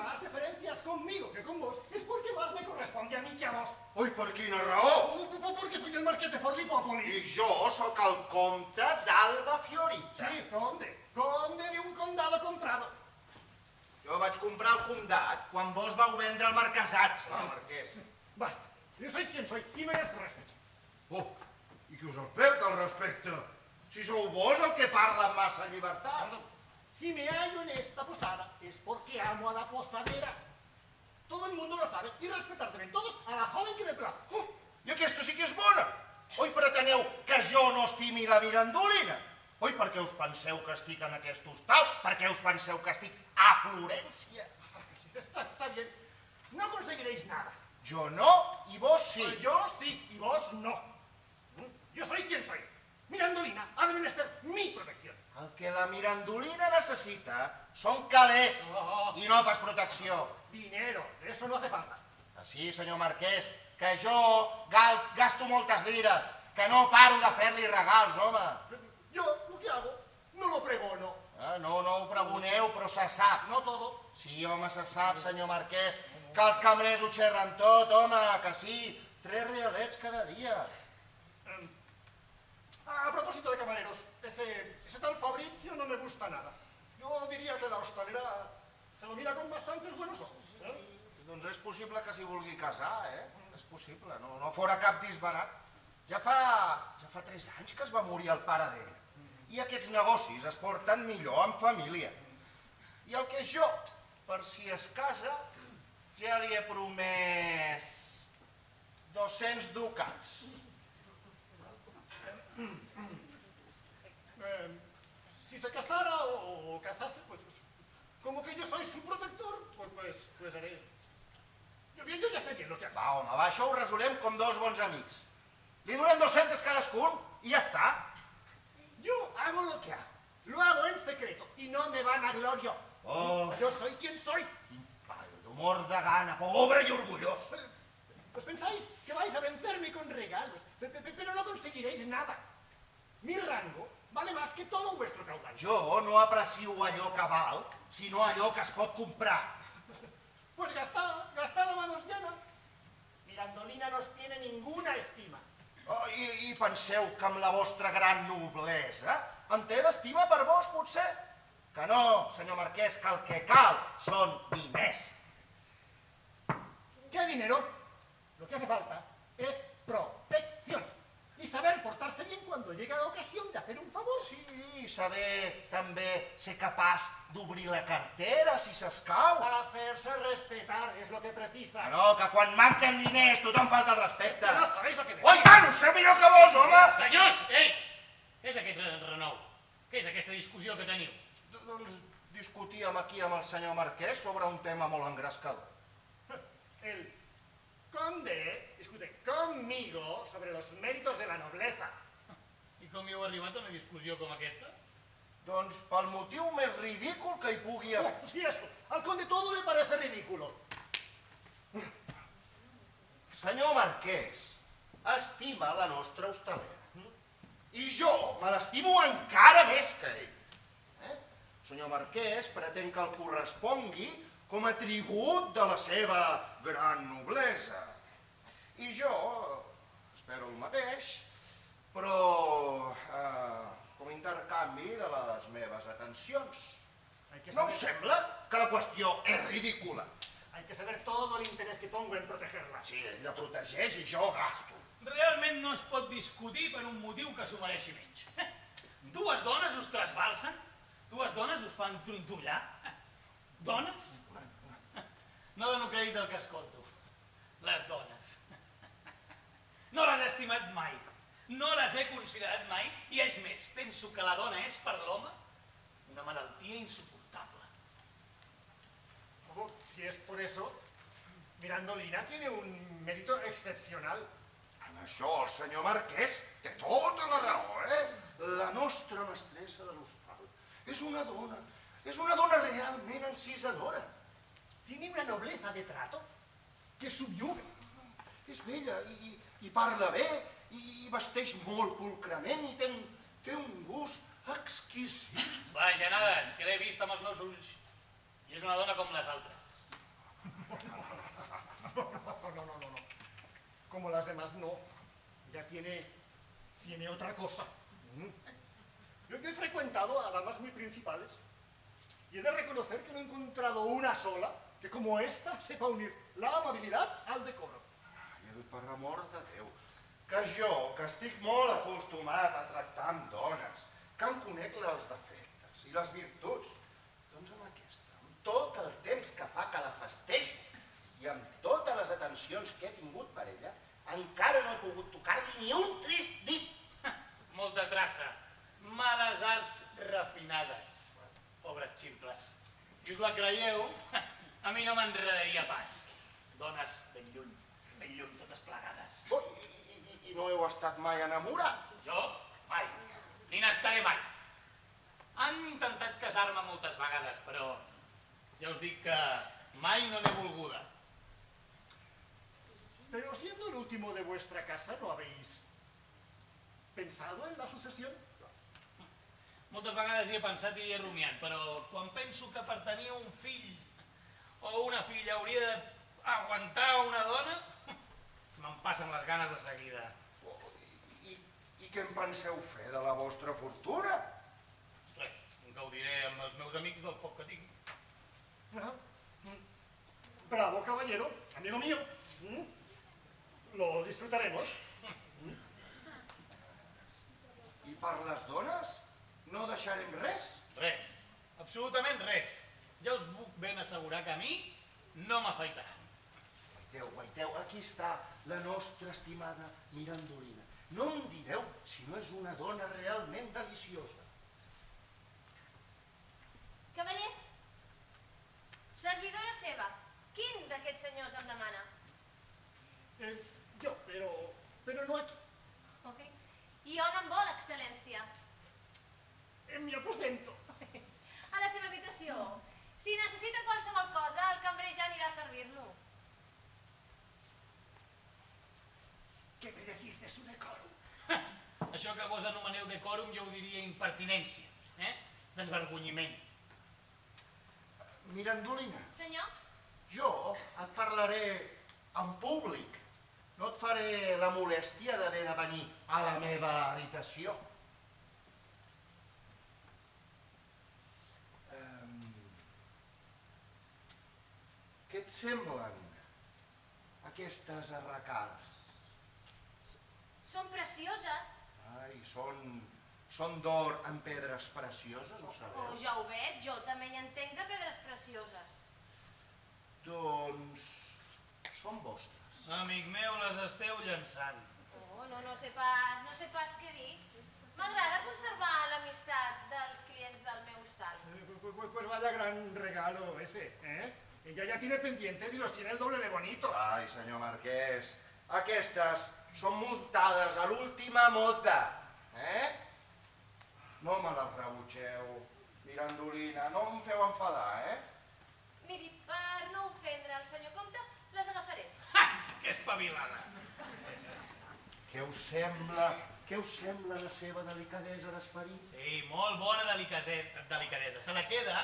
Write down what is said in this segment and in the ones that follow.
más deferencias conmigo que con vos es porque más me corresponde a mí que a vos. Ui, per quina raó? Porque soy el marqués de Forlipópolis. I jo sóc el comte d'Alba Fiorita. Sí, conde de un condado comprado. Jo vaig comprar el comtat quan vos vau vendre el marquesat, senyor marquès. Basta, yo soy quien soy y merezco respeto. Oh, i qui us el perd, el respecte? Si sou vos el que parla amb massa llibertat. Si me hallo en esta posada es porque amo a la posadera. Todo el mundo lo sabe y respetar también todos a la joven que me place. Oh, i aquesta sí que és bona. Oi, preteneu que jo no estimi la Mirandolina? Oi, per què us penseu que estic en aquest hostal? Per què us penseu que estic a Florència? Está bien. No conseguiréis nada. Jo no i vos sí. Yo sí y vos no. Yo soy quien soy. Mirandolina ha de menester mi protección. El que la Mirandolina necessita són calés i no pas protecció. Dinero, eso no hace falta. Sí, senyor marquès, que jo gasto moltes lires, que no paro de fer-li regals, home. Yo lo que hago no lo pregono. No ho pregoneu, però se sap. No todo. Sí, home, se sap, senyor marquès, que els cambrers ho xerren tot, home, que sí. 3 realets cada dia. A propósito de camareros, ese tal Fabrizio no me gusta nada. Yo diría que la hostalera se lo mira con bastantes buenos ojos. Doncs és possible que s'hi vulgui casar, És possible, no fora cap disbarat. Ja fa 3 anys que es va morir el pare d'ell. I aquests negocis es porten millor en família. I el que és jo, per si es casa, ja li he promès 200 ducats. Si se casara o casase, pues como que yo soy su protector, pues haré. Yo ya sé bien lo que hago. Va, home, va, això ho resolem com 2 bons amics. Li donem 200 cadascun i ja està. Yo hago lo que hago. Lo hago en secreto y no me van a glorio. Oh, Yo soy quien soy. d'humor de gana, pobre i orgullós. Pues pensáis que vais a vencerme con regalos, pero no conseguiréis nada. Mi rango vale más que todo vuestro caudal. Jo no aprecio allò que val, sinó allò que es pot comprar. Pues gastad a manos llenas. Mirandolina no os tiene ninguna estima. Oh, I penseu que amb la vostra gran noblesa en té d'estima per vos, potser? Que no, senyor marquès, que el que cal són diners. ¿Qué dinero? Lo que hace falta es protección. Y saber portarse bien cuando llega la ocasión de hacer un favor. Sí, saber també ser capaç d'obrir la cartera si s'escau. Hacerse respetar es lo que precisa. No, que quan manquen diners tothom falta el respecte. Es que no sabéis lo que decís. Oh, i tant, ho sé millor que vos, home! Senyors, ei! Què és aquest renou? Què és aquesta discussió que teniu? Doncs discutíem aquí amb el senyor marquès sobre un tema molt engrescador. El conde discute conmigo sobre los méritos de la nobleza. I com hi heu arribat a una discussió com aquesta? Doncs pel motiu més ridícul que hi pugui haver. Sí, eso. Al conde todo le parece ridículo. Senyor marquès, estima la nostra hostalera. I jo me l'estimo encara més que ell. Senyor marquès pretén que el correspongui com a tribut de la seva gran noblesa. I jo espero el mateix, però com a intercanvi de les meves atencions. ¿No us sembla que la qüestió és ridícula? Hay que saber todo el interés que pongo en protegerla. Sí, ell la protegeix i jo gasto. Realment no es pot discutir per un motiu que s'ho mereixi menys. 2 dones us trasbalsen? 2 dones us fan trontollar? Dones? No dono crèdit del que escolto. Les dones. No les he estimat mai. No les he considerat mai. I és més, penso que la dona és per l'home una malaltia insuportable. Si es por eso, Mirandolina tiene un mérito excepcional. En això el senyor marquès té tota la raó, La nostra mestressa de l'hostal és una dona realment encisadora. Tiene una nobleza de trato que subyuga. És bella i parla bé i vesteix molt pulcrament i té un gust exquisit. Va, Genades, que l'he vist amb els meus ulls. I és una dona com les altres. como las demás no. Ya tiene otra cosa. Yo he frecuentado a damas muy principales y he de reconocer que no he encontrado una sola que como esta sepa unir la amabilidad al decoro. Ai, per amor de Déu, que jo, que estic molt acostumat a tractar amb dones, que em conec els defectes i les virtuts, doncs amb aquesta, amb tot el temps que fa que la festejo i amb totes les atencions que he tingut per ella, encara no he pogut tocar-li ni un trist dit. Molta traça, males arts refinades, pobres ximples. Si us la creieu, a mi no m'enredaria pas. Dones ben lluny, totes plegades. Oh, I no heu estat mai enamorat? Jo? Mai. Ni n'estaré mai. Han intentat casar-me moltes vegades, però ja us dic que mai no n'he volguda. Pero siendo el último de vuestra casa, ¿no habéis pensado en la sucesión? Moltes vegades hi he pensat i hi he rumiat, però quan penso que per tenir un fill o una filla hauria d'aguantar una dona, me'n passen les ganes de seguida. I què en penseu fer de la vostra fortuna? Res, gaudiré amb els meus amics del poc que tinc. Bravo, caballero, amigo mío. Lo disfrutaremos. I per les dones? No deixarem res? Res, absolutament res. Ja us puc ben assegurar que a mi no m'afaitaran. Guaiteu, aquí està la nostra estimada Mirandolina. No em direu si no és una dona realment deliciosa. Cavallers, servidora seva, quin d'aquests senyors em demana? Yo, pero no aquí. I on em vol, excel·lència? En mi aposento. A la seva habitació. Si necessita qualsevol cosa, el cambrer ja anirà a servir-lo. ¿Qué me decís de su decoro? Això que vos anomeneu decòrum jo ho diria impertinència, desvergonyiment. Mirandolina, Senyor? jo et parlaré en públic. No et faré la molèstia d'haver de venir a la meva habitació. Què et semblen aquestes arracades? Són precioses. Ai, són d'or amb pedres precioses, ho sabeu? Oh, ja ho veig, jo també hi entenc de pedres precioses. Doncs són vostres. Amic meu, les esteu llançant. Oh, no sé pas què dir. M'agrada conservar l'amistat dels clients del meu hostal. Pues vaya gran regalo ese, ¿eh? Ella ya tiene pendientes y los tiene el doble de bonitos. Ai, senyor Marquès, aquestes són muntades a l'última moda, No me les rebutgeu, Mirandolina, no em feu enfadar, Miri, per no ofendre el senyor comte, les agafaré. Ha! Que espavilada! Què us sembla la seva delicadesa d'esperit? Sí, molt bona delicadesa. Se la queda,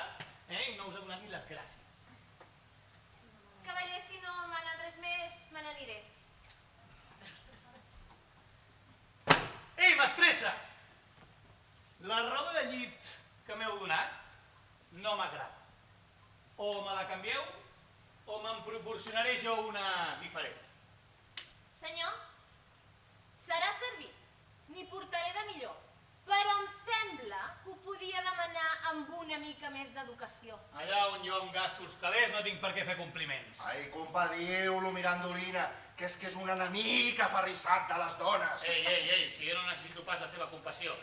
i no us ha donat ni les gràcies. Cavaller, si no manen res més, me n'aniré. Ei, mestressa! La roba de llit que m'heu donat no m'agrada. O me la canvieu o me'n proporcionaré jo una diferent. Senyor, serà servit. N'hi portaré de millor. Però em sembla que ho podia demanar amb una mica més d'educació. Allà on jo em gasto els calés no tinc per què fer compliments. Ai, compadiu-lo, Mirandolina, que és un enemic aferrissat de les dones. Ei, que jo no necessito pas la seva compassió,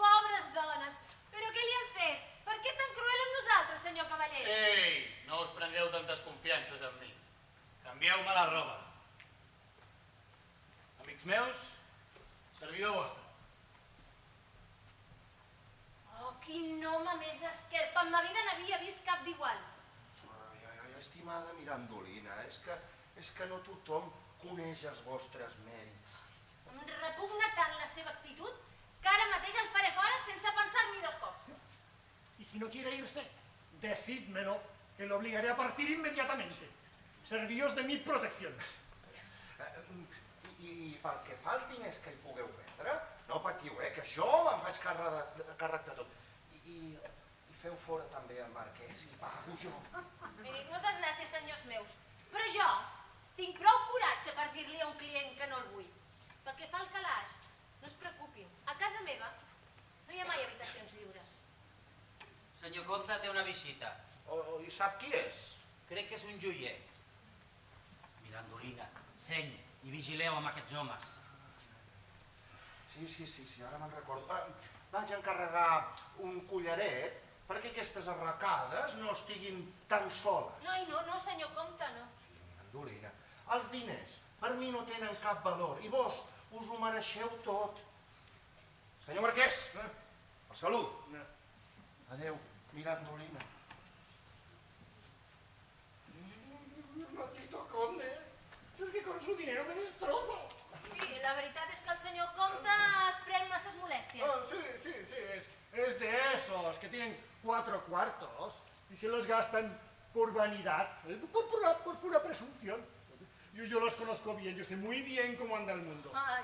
Pobres dones, però què li han fet? Per què és tan cruel amb nosaltres, senyor cavaller? Ei, no us prengueu tantes confiances amb mi. Canvieu-me la roba. Amics meus, servidor vostre. Oh, quin home més esquerp. En ma vida n'havia vist cap d'igual. Ai, estimada Mirandolina, és que no tothom coneix els vostres mèrits. Em repugna tant la seva actitud que ara mateix el faré fora sense pensar-m'hi dos cops. Y si no quiere irse, decídmelo, que lo obligaré a partir inmediatamente. Servíos de mi protección. I pel que fa als diners que hi pugueu prendre, no patiu, que jo me'n faig càrrec de tot. I feu fora també el marquès i pago jo. Miri, moltes gràcies, senyors meus, però jo tinc prou coratge per dir-li a un client que no el vull. Pel que fa al calaix, no es preocupin, a casa meva no hi ha mai habitacions lliures. Senyor comte té una visita. I sap qui és? Crec que és un joier. Mirandolina, seny i vigileu amb aquests homes. Sí, ara me'n recordo. Vaig encarregar un collaret perquè aquestes arracades no estiguin tan soles. No, senyor comte, no. Mirandolina, els diners per mi no tenen cap valor i vos us ho mereixeu tot. Senyor marquès, el salut. Adeu, Mirandolina. Maldito conde, es que con su dinero me destrozo. Sí, la veritat és que el senyor comte es pren masses molèsties. Sí, es de esos que tienen 4 cuartos y se los gastan por vanidad, por pura presunción. Yo los conozco bien, yo sé muy bien cómo anda el mundo. Ai,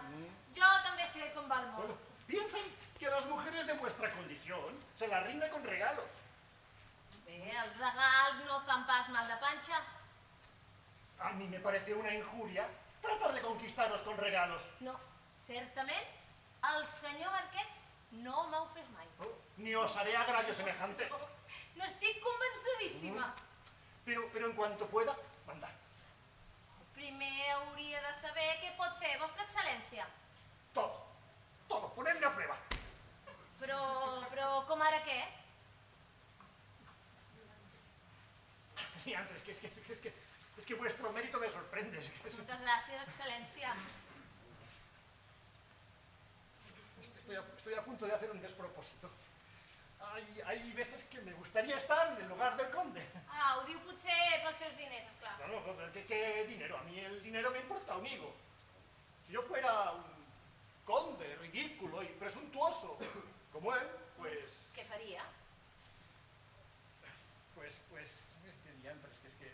jo també sé com va el món. Bueno, piensan que las mujeres de vuestra condición se las rinde con regalos. Bé, els regals no fan pas mal de panxa. A mí me parece una injuria tratar de conquistaros con regalos. No, certament, el senyor marquès no m'ha ofès mai. Ni os haré agravio semejante. N'estic convençudíssima. Pero en cuanto pueda, mandad. Primer hauria de saber què pot fer vostra excel·lència. Todo, ponedme a prueba. Però com ara què? Sí, Andrés, es que vuestro mérito me sorprende. Moltes gràcies, excel·lència. Estoy a punto de hacer un despropósito. Hay veces que me gustaría estar en el lugar del conde. Ho diu potser pels seus diners, esclar. No, ¿qué dinero? A mí el dinero me importa, amigo. Si yo fuera un conde ridículo y presuntuoso como él, pues... Què faria? ¿Qué diantres? Es que...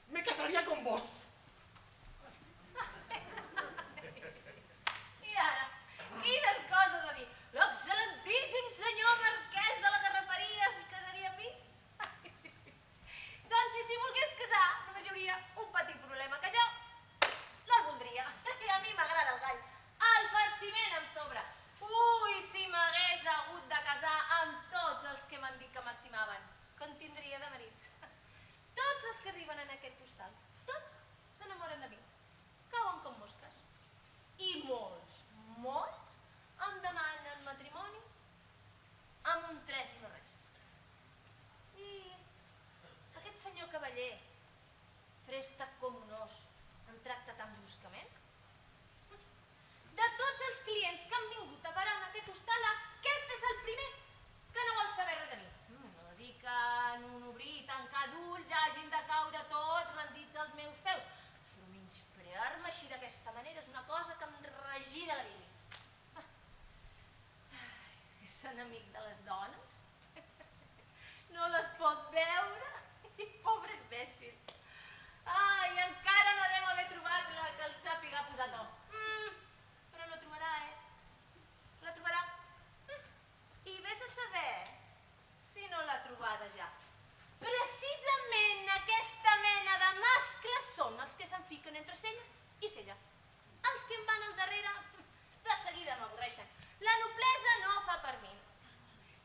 Me casaría con vos. I ara, quines coses a dir? L'excel·lentíssim senyor marquès de la Garraperia es casaria amb mi? Doncs si s'hi volgués casar, només hi hauria un petit problema, que jo no el voldria. I a mi m'agrada el gall. El farciment em sobra. Ui, si m'hagués hagut de casar amb tots els que m'han dit que m'estimaven, que en tindria de marits. Tots els que arriben en aquest postal, tots s'enamoren de mi. Cauen com mosques. I molts em demanen matrimoni amb un 3 i no res. I aquest senyor cavaller, préstec com un os, em tracta tan bruscament? De tots els clients que han vingut a parar en aquest hostal, aquest és el primer que no vol saber res de mi. No dic que en un obrir i tancar d'ulls hagin de caure tots rendits als meus peus, però menysprear-me així d'aquesta manera és una cosa que em regira la bilis. És enemic de les dones? No les pot veure? I pobre imbècil. Ai, encara no deu haver trobat la que el sàpiga posar to. Però la trobarà, La trobarà. I vés a saber si no l'ha trobada ja. Precisament aquesta mena de mascles són els que s'enfiquen entre cella i cella. Els que em van al darrere de seguida m'avorreixen. La noblesa no fa per mi.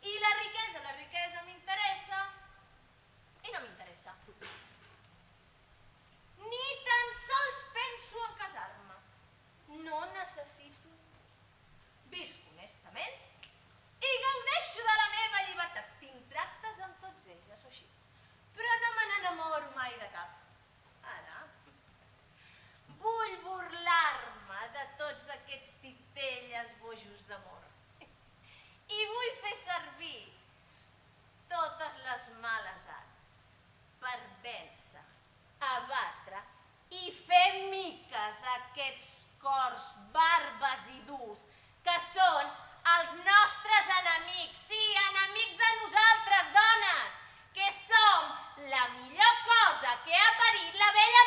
I la riquesa m'interessa i no m'interessa. Ni tan sols penso en casar-me. No necessito. Visc honestament i gaudeixo de la meva llibertat. Tinc tractes amb tots ells, això així. Però no me n'enamoro mai de cap. Ara, vull burlar-me de tots aquests titelles bojos d'amor. I vull fer servir totes les males arts per vèncer, abatre i fer miques aquests cors barbes i durs que són els nostres enemics, sí, enemics de nosaltres, dones, que som la millor cosa que ha parit la vella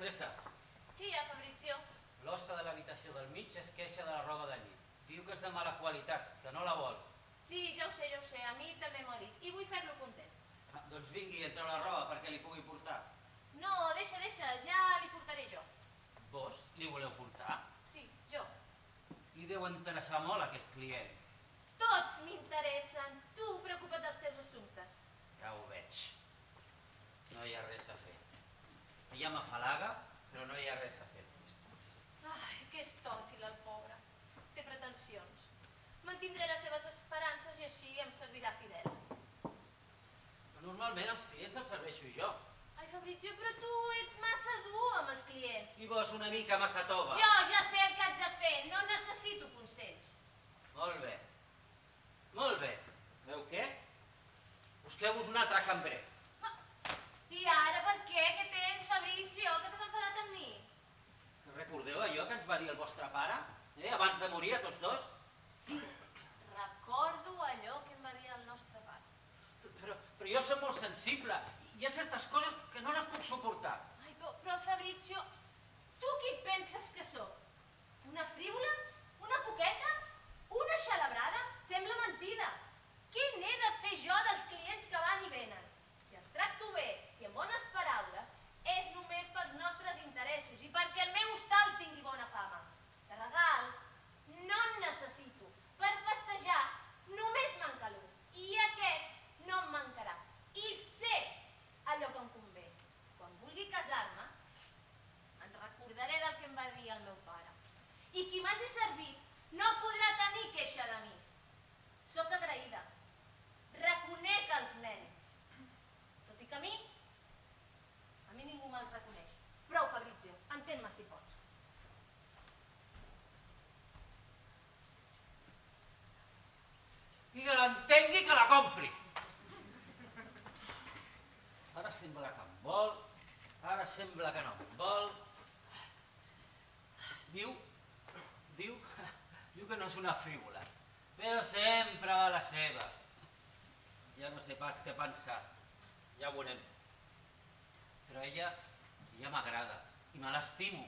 mestressa, Qui hi ha, Fabrizio? l'hoste de l'habitació del mig es queixa de la roba de llit. Diu que és de mala qualitat, que no la vol. Sí, ja ho sé, a mi també m'ho ha dit. I vull fer-lo content. Doncs vingui i treu la roba perquè li pugui portar. No, deixa, ja li portaré jo. Vos li voleu portar? Sí, jo. Li deu interessar molt aquest client. Tots m'interessen. Tu preocupa't dels teus assumptes. Ja ho veig. No hi ha res a fer. Ella m'afalaga, però no hi ha res a fer. Ai, que és tòtil, el pobre. Té pretensions. Mantindré les seves esperances i així em servirà fidel. Normalment els clients els serveixo jo. Ai, Fabrizio, però tu ets massa dur amb els clients. I vos una mica massa tova. Jo ja sé el que haig de fer. No necessito consells. Molt bé. Molt bé. Veu què? Busqueu-vos un altre cambrer. I ara per què? Què tens, Fabrizio? Que t'has enfadat amb mi? Recordeu allò que ens va dir el vostre pare? Abans de morir a tots dos? Sí, recordo allò que em va dir el nostre pare. Però jo soc molt sensible. Hi ha certes coses que no les puc suportar. Ai, però Fabrizio, tu qui et penses que sóc? Una frívola? Una poqueta? Una xalabrada? Sembla mentida. Què n'he de fer jo dels clients que van i venen? Si els tracto bé i amb bones paraules, és només pels nostres interessos i perquè el meu hostal tingui bona fama. De regals no en necessito. Per festejar només manca l'un. I aquest no em mancarà. I sé allò que em convé. Quan vulgui casar-me, en recordaré del que em va dir el meu pare. I qui m'hagi servit no podrà tenir queixa de mi. Sóc agraïda. Reconec els mèrits. Tot i que a mi ningú me'ls reconeix. Prou, Fabrizio, entén-me si pots. I que l'entengui, que la compri. Ara sembla que em vol, ara sembla que no em vol. Diu que no és una frívola, però sempre va a la seva. Ja no sé pas què pensar, ja ho veurem. Però ella m'agrada i me l'estimo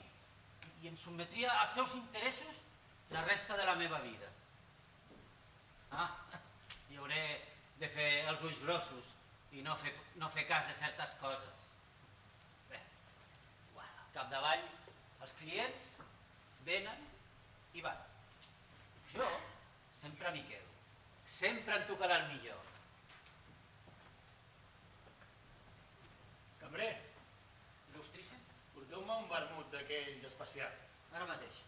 i em sotmetria als seus interessos la resta de la meva vida. I hauré de fer els ulls grossos i no fer cas de certes coses. Bé, al capdavall, els clients venen i van. Jo sempre m'hi quedo. Sempre em tocarà el millor. Cambrer, Il·lustríssim? porteu-me un vermut d'aquells especials. Ara mateix.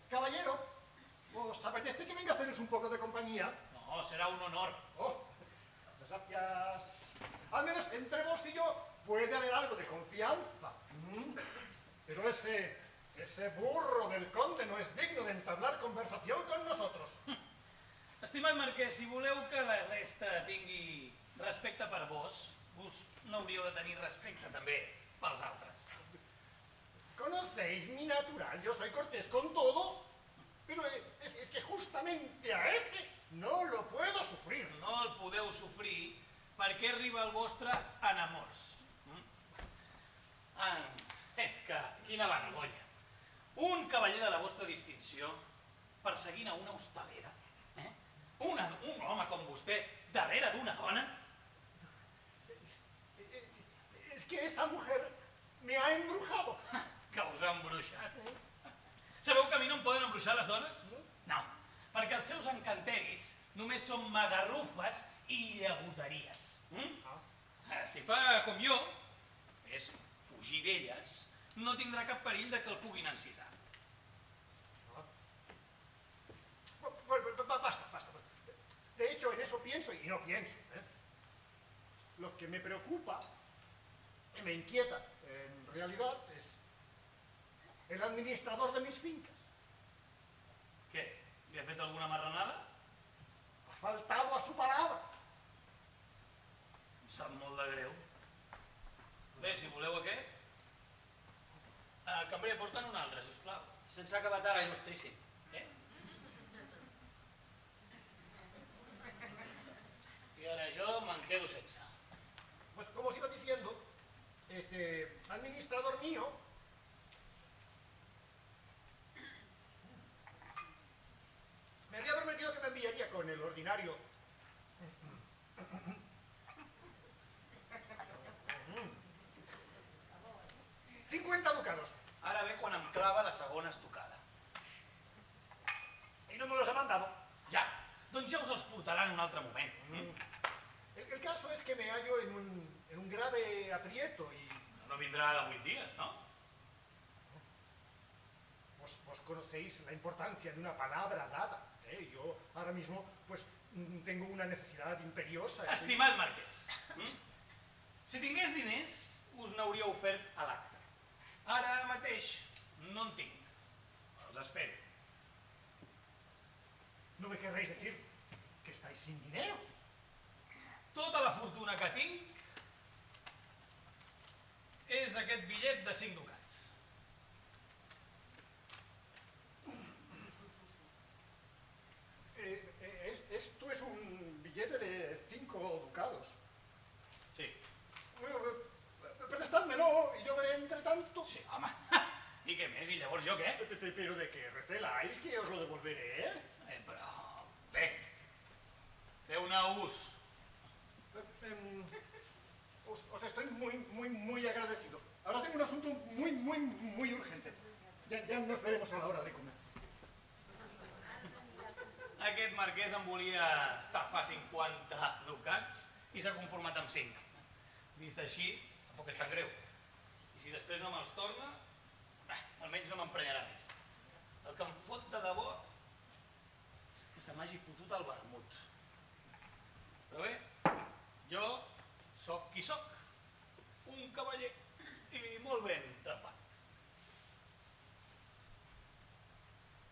Caballero, ¿os apetece que venga a haceros un poco de compañía? No, serà un honor. Oh, muchas gracias. Al menos entre vos y yo puede haber algo de confianza. Pero ese burro del conde no es digno de entablar conversación con nosotros. Estimat marquès, si voleu que la resta tingui respecte per vos no hauríeu de tenir respecte també pels altres. Conocéis mi natural, yo soy cortés con todos, pero es que justamente a ese no lo puedo sufrir. No el podeu sofrir perquè arriba el vostre enamors. És que, quina vergonya. Un cavaller de la vostra distinció perseguint a una hostalera. Un home com vostè darrere d'una dona. Es que esa mujer me ha embrujado. Que us ha embruixat. Sabeu que a mi no em poden embruixar les dones? No, perquè els seus encanteris només són magarrufes i llagoteries. Si fa com jo, és fugir d'elles, no tindrà cap perill de que el puguin encisar. Basta. De hecho, en eso pienso y no pienso. Lo que me preocupa, que me inquieta, en realidad, es el administrador de mis fincas. Què? Li ha fet alguna marranada? Ha faltado a su palabra. Em sap molt de greu. Bé, si voleu aquest... Cambrer, porta'n un altre, sisplau. Sense acabat ara, il·lustríssim. Què? administrador mío me había prometido que me enviaría con el ordinario 50 ducados. Ara ve quan em clava la segona estocada. Y no me los ha mandado. Ja, doncs ja us els portaran en un altre moment. El caso es que me hallo en un grave aprieto y No vindrà de 8 dies, no? vos conocéis la importancia de una palabra dada. Yo ahora mismo pues tengo una necesidad imperiosa. Estimat marquès, si tingués diners, us n'hauria ofert a l'acte. Ara mateix no en tinc. Els espero. No me querréis decir que estáis sin dinero. Tota la fortuna que tinc és aquest bitllet de 5 ducats. Esto es un billete de 5 ducados. Sí. Bueno, prestádmelo y yo veré entre tanto. Sí, home. I què més? I llavors jo què? Pero de que receláis que os lo devolveré. Però... Bé. Feu-ne ús. Os estoy muy agradecido. Ahora tengo un asunto muy urgente. Ya nos veremos a la hora de comer. Aquest marquès em volia estafar 50 ducats i s'ha conformat amb 5. Vist així, tampoc és tan greu. I si després no me'ls torna, almenys no m'emprenyarà més. El que em fot de debò és que se m'hagi fotut el vermut. Però bé, jo sóc qui sóc, un cavaller i molt ben trepat.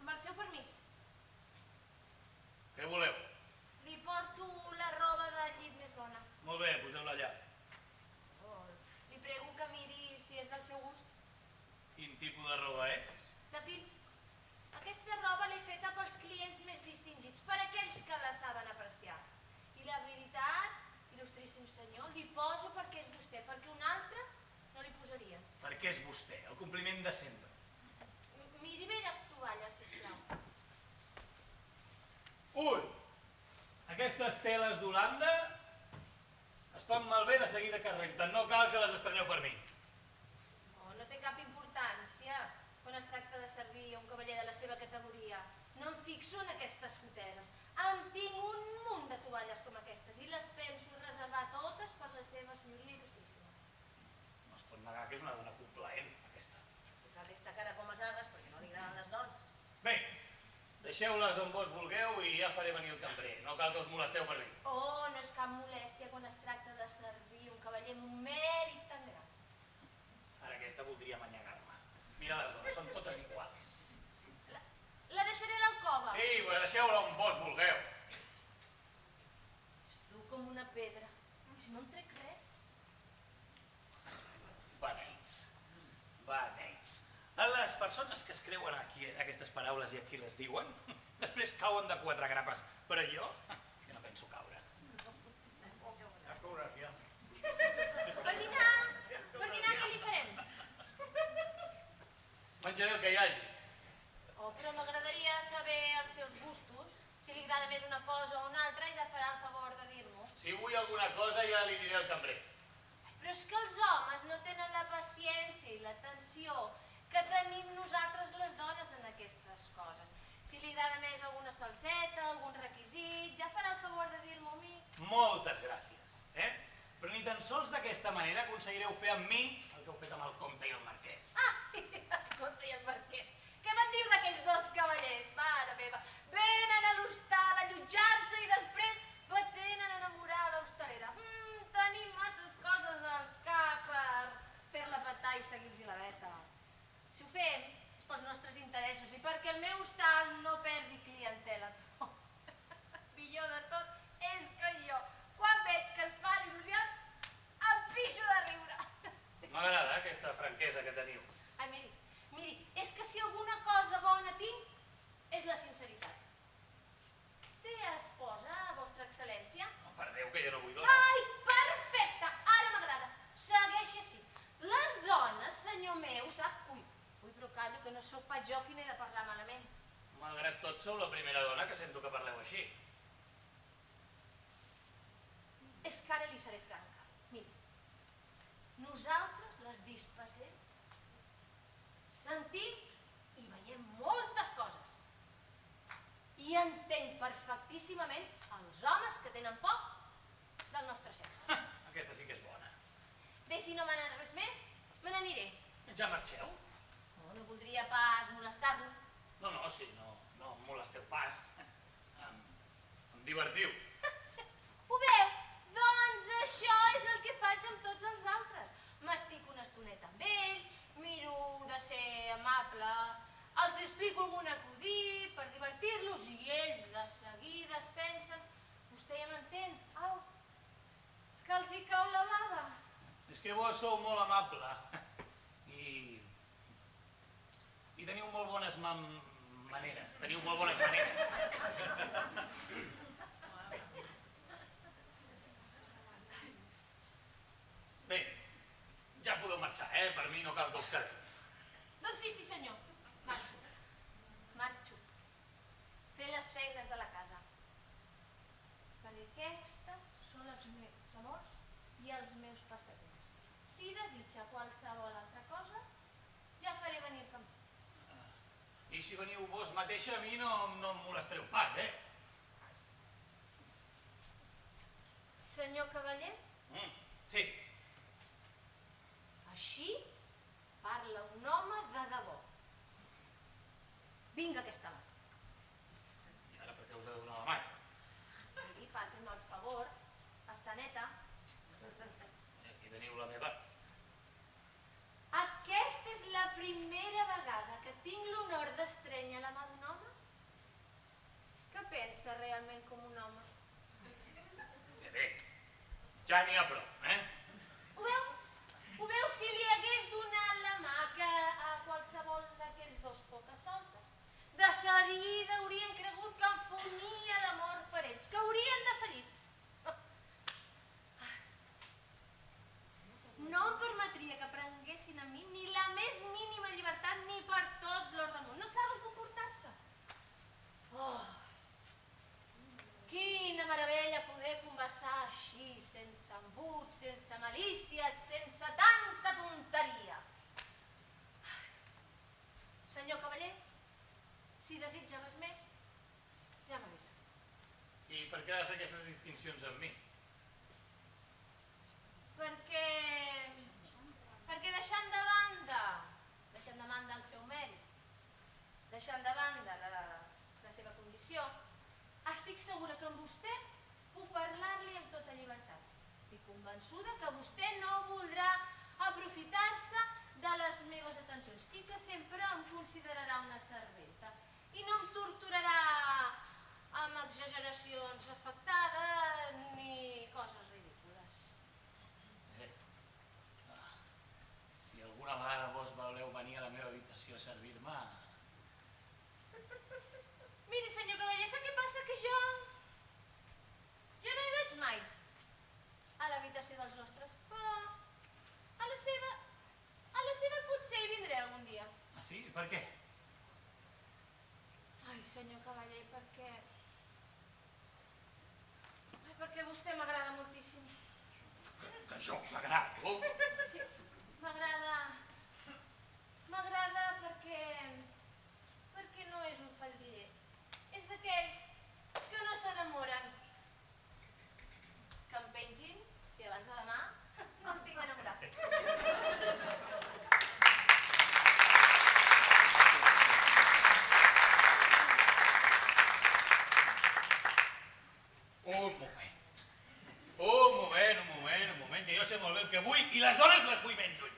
Amb el seu permís, Què voleu? li porto la roba de llit més bona. Molt bé, poseu-la allà. Li prego que miri si és del seu gust. Quin tipus de roba és? De fil, aquesta roba l'he feta pels clients més distingits, per aquells que la saben apreciar. I la veritat, il·lustríssim senyor, li poso perquè és vostè, perquè un altre no li posaria. Perquè és vostè, el compliment de sempre. Miri bé les tovalles, sisplau. Ui! Aquestes teles d'Holanda es fan malbé de seguida que renten. No cal que les estreneu per mi. No té cap importància quan es tracta de servir a un cavaller de la seva categoria. No em fixo en aquestes foteses. En tinc un munt de tovalles com aquestes i les penso reservar totes per la seva senyoria il·lustríssima. No es pot negar que és una dona complaent, aquesta. Posar aquesta cara com els arbres perquè no li agraden les dones. Bé, deixeu-les on vos vulgueu i ja faré venir el cambrer. No cal que us molesteu per mi. Oh, no és cap molèstia quan es tracta de servir un cavaller amb un mèrit tan gran. Ara aquesta voldria manyegar-me. Mira les dones, són totes iguals. La deixaré a l'alcova. Sí, deixeu-la on vos vulgueu. És dur com una pedra. Si no en trec res. Beneits. Beneits. A les persones que es creuen aquí aquestes paraules i aquí les diuen, després cauen de 4 grapes. Però jo, que no penso caure. Per dinar què li farem? Menjaré el que hi hagi. Oh, però m'agradaria saber els seus gustos. Si li agrada més una cosa o una altra, ella farà el favor de dir-m'ho. Si vull alguna cosa ja li diré al cambrer. Però és que els homes no tenen la paciència i l'atenció que tenim nosaltres les dones en aquestes coses. Si li agrada més alguna salseta, algun requisit, ja farà el favor de dir-m'ho a mi. Moltes gràcies, Però ni tan sols d'aquesta manera aconseguireu fer amb mi el que heu fet amb el comte i el marquès. El comte i el marquès. Què me'n diu d'aquells dos cavallers? Mare meva, venen a l'hostal a allotjar-se i després pretenen enamorar l'hostalera. Tenim masses coses al cap per fer-la petar i seguir-los la veta. Si ho fem, és pels nostres interessos i perquè el meu hostal no perdi clientela. Millor de tot és que jo, quan veig que es fan il·lusions, em pixo de riure. M'agrada aquesta franquesa que teniu. Ai, miri, és que si alguna cosa bona tinc, és la sinceritat. Té esposa, vostra excel·lència? No, per Déu, que jo no vull donar. Ai, perfecte, ara m'agrada. Segueixi així. Les dones callo, que no sóc pas jo qui n'he de parlar malament. Malgrat tot, sou la primera dona que sento que parleu així. És que ara li seré franca. Mira, nosaltres, les dispasents, sentim i veiem moltes coses. I entenc perfectíssimament els homes que tenen por del nostre sexe. Aquesta sí que és bona. Bé, si no m'anar res més, me n'aniré. Ja marxeu? No voldria pas molestar-lo. No, sí, no em molesteu pas. Em divertiu. Ho veu? Doncs això és el que faig amb tots els altres. M'estic una estoneta amb ells, miro de ser amable, els explico algun acudit per divertir-los i ells de seguida es pensen, vostè ja m'entén, au, que els hi cau la bava. És que vos sou molt amable i teniu molt bones maneres. Teniu molt bones maneres. Bé, ja podeu marxar, Per mi no cal que us quedeu. Doncs sí, senyor. Marxo. Fer les feines de la casa. Perquè aquestes són els meus amors i els meus passatemps. Si desitja qualsevol altra cosa, ja faré venir cap. I si veniu vos mateixa, a mi no em molestareu pas, Senyor cavaller? Sí. Així parla un home de debò. Vinga aquesta mà. I ara per què us he de donar la mà? Miri, faci'm el favor. Està neta. Aquí teniu la meva. Aquesta és la primera vegada que tinc l'honor d'estrènyer la mà d'un home que pensa realment com un home. Bé, ja n'hi ha prou, Ho veu? Ho veu si li hagués donat la mà que a qualsevol d'aquests dos pocasoltes? De seguida haurien cregut que em fonia d'amor per ells, que haurien defallits. No em permetria que prenguessin a mi ni la més mínima llibertat ni per tot l'or del món. No saben comportar-se. Oh, quina meravella poder conversar així, sense embut, sense malícia, sense tanta tonteria. Senyor cavaller, si desitja res més, ja m'avisa. I per què ha de fer aquestes distincions amb mi? Perquè deixant de banda el seu mèrit, deixant de banda la seva condició, estic segura que amb vostè puc parlar-li amb tota llibertat. Estic convençuda que vostè no voldrà aprofitar-se de les meves atencions i que sempre em considerarà una serventa i no em torturarà amb exageracions afectades ni coses ridícules. Si alguna vegada vos voleu venir a la meva habitació a servir-me... Miri, senyor cavaller, sap què passa? Que jo no hi veig mai a l'habitació dels nostres, però a la seva potser hi vindré algun dia. Ah, sí? Per què? Ai, senyor cavaller, perquè vostè m'agrada moltíssim. Que jo us agrado? Sí, m'agrada perquè no és un faldiller. És d'aquells que no s'enamoren. Que em pengin, si abans de demà no em tinc enamorat. Un moment, que jo sé molt bé el que vull i les dones les vull ben lluny.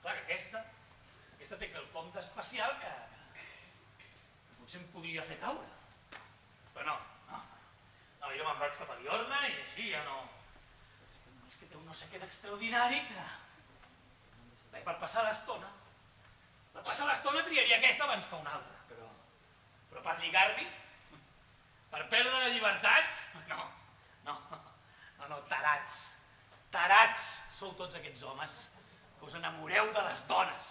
Clar que aquesta té quelcom d'especial que potser em podria fer caure. Però no, jo me'n vaig cap a Liorna i així ja no... És que té un no sé què d'extraordinari que... Bé, per passar l'estona triaria aquesta abans que una altra, però per lligar-m'hi, per perdre la llibertat, no, tarats sou tots aquests homes que us enamoreu de les dones.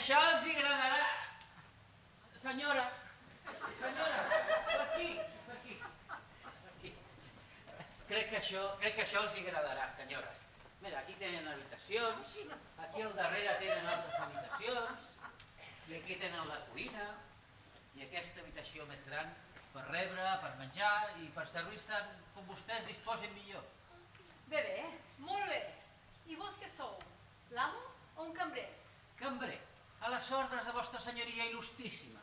això els agradarà. Senyores, per aquí. Crec que això els agradarà, senyores. Mira, aquí tenen habitacions, aquí al darrere tenen altres habitacions, i aquí tenen la cuina, i aquesta habitació més gran per rebre, per menjar i per servir-se com vostès disposin millor. Bé, molt bé. I vos què sou? L'amo o un cambrer? Cambrer, a les ordres de vostra senyoria il·lustríssima.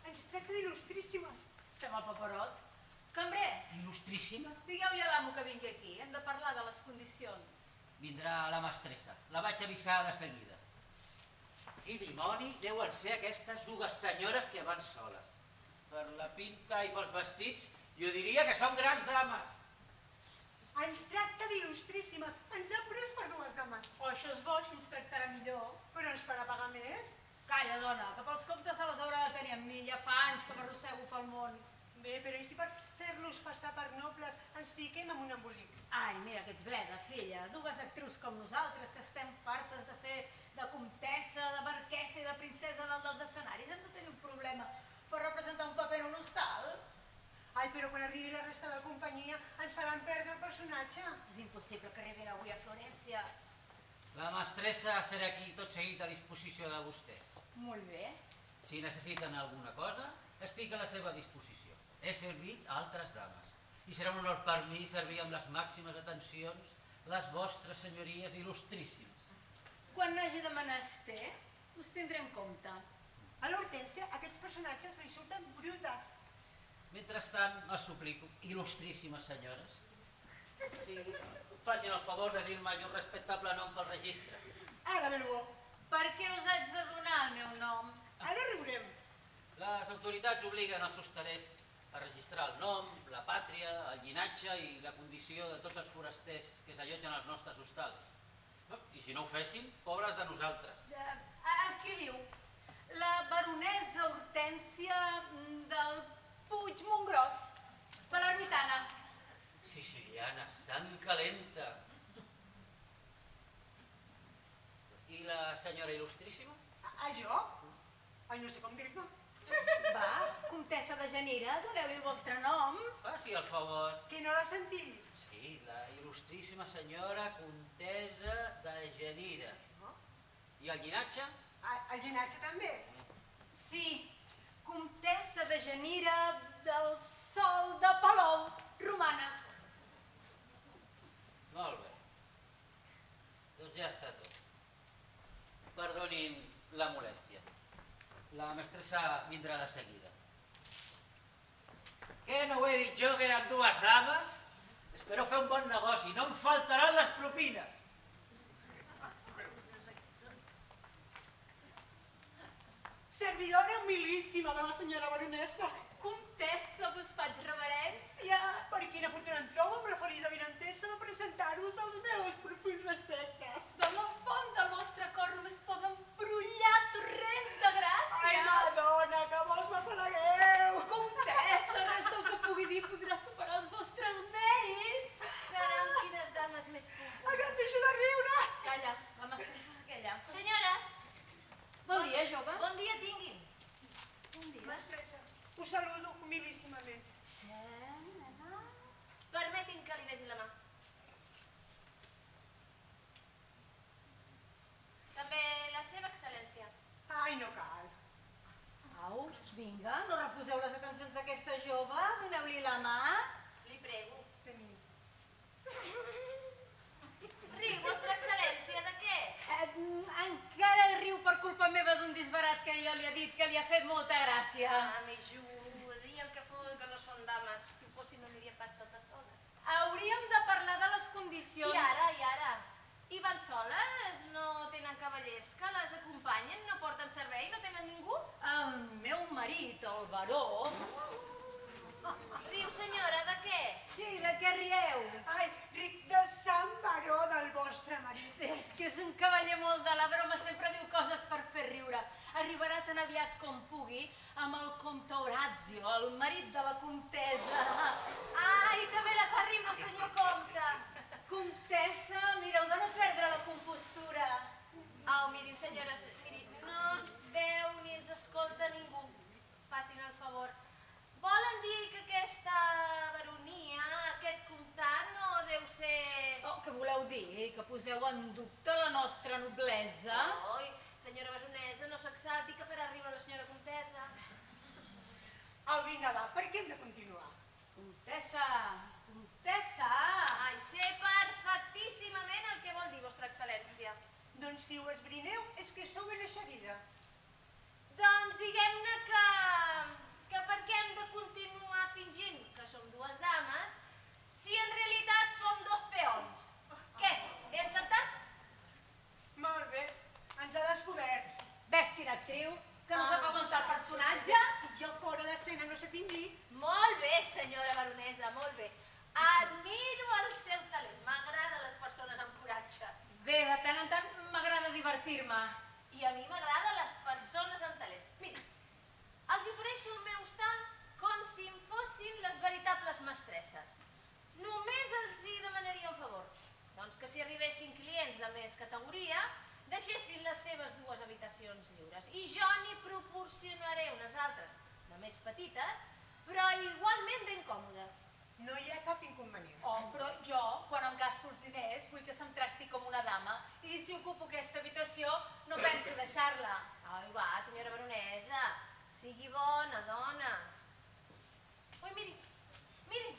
Ens tracta d'il·lustríssimes. Fem el paperot. Cambrer, Il·lustríssima? digueu-li a l'amo que vingui aquí. Hem de parlar de les condicions. Vindrà la mestressa. La vaig avisar de seguida. I dimoni deuen ser aquestes dues senyores que van soles. Per la pinta i pels vestits, jo diria que són grans dames. Ens tracta d'il·lustríssimes. Ens ha pres per dues dames. O això és bo, així ens tractarà millor. Però ens farà pagar més? Calla, dona, que pels comptes se les haurà de tenir amb mi. Ja fa anys que m'arrossego pel món. Bé, però i si per fer-los passar per nobles ens fiquem en un embolic? Ai, mira que ets bleda, filla. Dues actrius com nosaltres, que estem fartes de fer de comtessa, de marquesa i de princesa dalt dels escenaris. Hem de tenir un problema per representar un paper en un hostal. Ai, però quan arribi la resta de la companyia ens faran perdre el personatge. És impossible que arribin avui a Florència. La mestressa serà aquí tot seguit a disposició de vostès. Molt bé. Si necessiten alguna cosa, estic a la seva disposició. He servit a altres dames. I serà un honor per mi servir amb les màximes atencions les vostres senyories il·lustríssimes. Quan n'hagi de menester, us tindré en compte. A l'Hortència aquests personatges li surten brutats. Mentrestant, els suplico, il·lustríssimes senyores, si facin el favor de dir-me un respectable nom pel registre. Ara ve bo. Per què us haig de donar el meu nom? Ara riurem. Les autoritats obliguen els hostalers a registrar el nom, la pàtria, el llinatge i la condició de tots els forasters que s'allotgen als nostres hostals. I si no ho fessin, pobres de nosaltres. Escriviu. La baronessa Hortència del Puig Montgròs, per l'ermitana. Siciliana, sang calenta. I la senyora il·lustríssima? A jo? Ai, no sé com dir-te. Va, comtessa de Genira, doneu-li el vostre nom. Faci el favor. Que no l'ha sentit. Sí, la il·lustríssima senyora comtessa de Genira. I el llinatge? El llinatge també. Sí, comtessa de Genira del Sol de Palou, romana. Molt bé. Doncs ja està tot. Perdonin la molèstia. La mestressa vindrà de seguida. Què, no ho he dit jo que eren dues dames? Espero fer un bon negoci. No em faltaran les propines. Servidora humilíssima de la senyora baronessa. Comtessa, us faig reverència. Per quina fortuna em trobo amb la feliç avinentesa de presentar-vos els meus profunds respectes. De la font del vostre cor només poden brollar torrents de gràcia. Ai, madona, que vos m'afalagueu. Comtessa, res del que pugui dir podrà superar els vostres mèrits. Caram, quines dames més pomposes. Que em deixo de riure. Calla, la mestressa és aquella. Senyores, Bon dia, jove. bon dia tinguin. Bon dia. Mestressa, us saludo humilíssimament. Permeti'm que li besi la mà. També la seva excel·lència. Ai, no cal. Au, vinga, no refuseu les atencions d'aquesta jove. Doneu-li la mà. Li prego. Tenim. Riu, vostra excel·lència, de què? Encara riu per culpa meva d'un disbarat que jo li he dit que li ha fet molta gràcia. Mi juri el que fos que no són dames. Si ho fossin no anirien pas totes soles. Hauríem de parlar de les condicions. I ara? I van soles? No tenen cavallers que les acompanyen? No porten servei? No tenen ningú? El meu marit, el baró... Riu, senyora, de què? Sí, de què rieu? Ai, ric del sant baró del vostre marit. És que és un cavaller molt de la broma, sempre diu coses per fer riure. Arribarà tan aviat com pugui amb el comte Horazio, el marit de la comtessa. Ai, també la fa riure el senyor comte. Comtessa, mireu de no perdre la compostura. Au, mirin, senyores, mirin, no què voleu dir? Que poseu en dubte la nostra noblesa? Oi, senyora baronesa, no s'exalti que farà riure la senyora comtessa. Au, vinga, va, per què hem de continuar? Comtessa, comtessa! Ai, sé perfectíssimament el que vol dir, vostra excel·lència. Doncs si ho esbrineu és que sou ben eixerida. Doncs diguem-ne que per què hem de continuar fingint que som dues dames si en realitat som dos peons? Què? He encertat? Molt bé, ens ha descobert. Ves quina actriu, que no sap aguantar el personatge? Jo fora d'escena no sé fingir. Molt bé, senyora baronesa, molt bé. Admiro el seu talent. M'agraden les persones amb coratge. Bé, de tant en tant m'agrada divertir-me. I a mi m'agraden les persones amb talent. Mira, els ofereixo el meu hostal com si en fossin les veritables mestresses. Només els hi demanaria un favor. Doncs que si arribessin clients de més categoria, deixessin les seves dues habitacions lliures. I jo n'hi proporcionaré unes altres, de més petites, però igualment ben còmodes. No hi ha cap inconvenient. Oh, però jo, quan em gasto els diners, vull que se'm tracti com una dama. I si ocupo aquesta habitació, no penso deixar-la. Ai, va, senyora baronesa, sigui bona dona. Ui, miri, miri,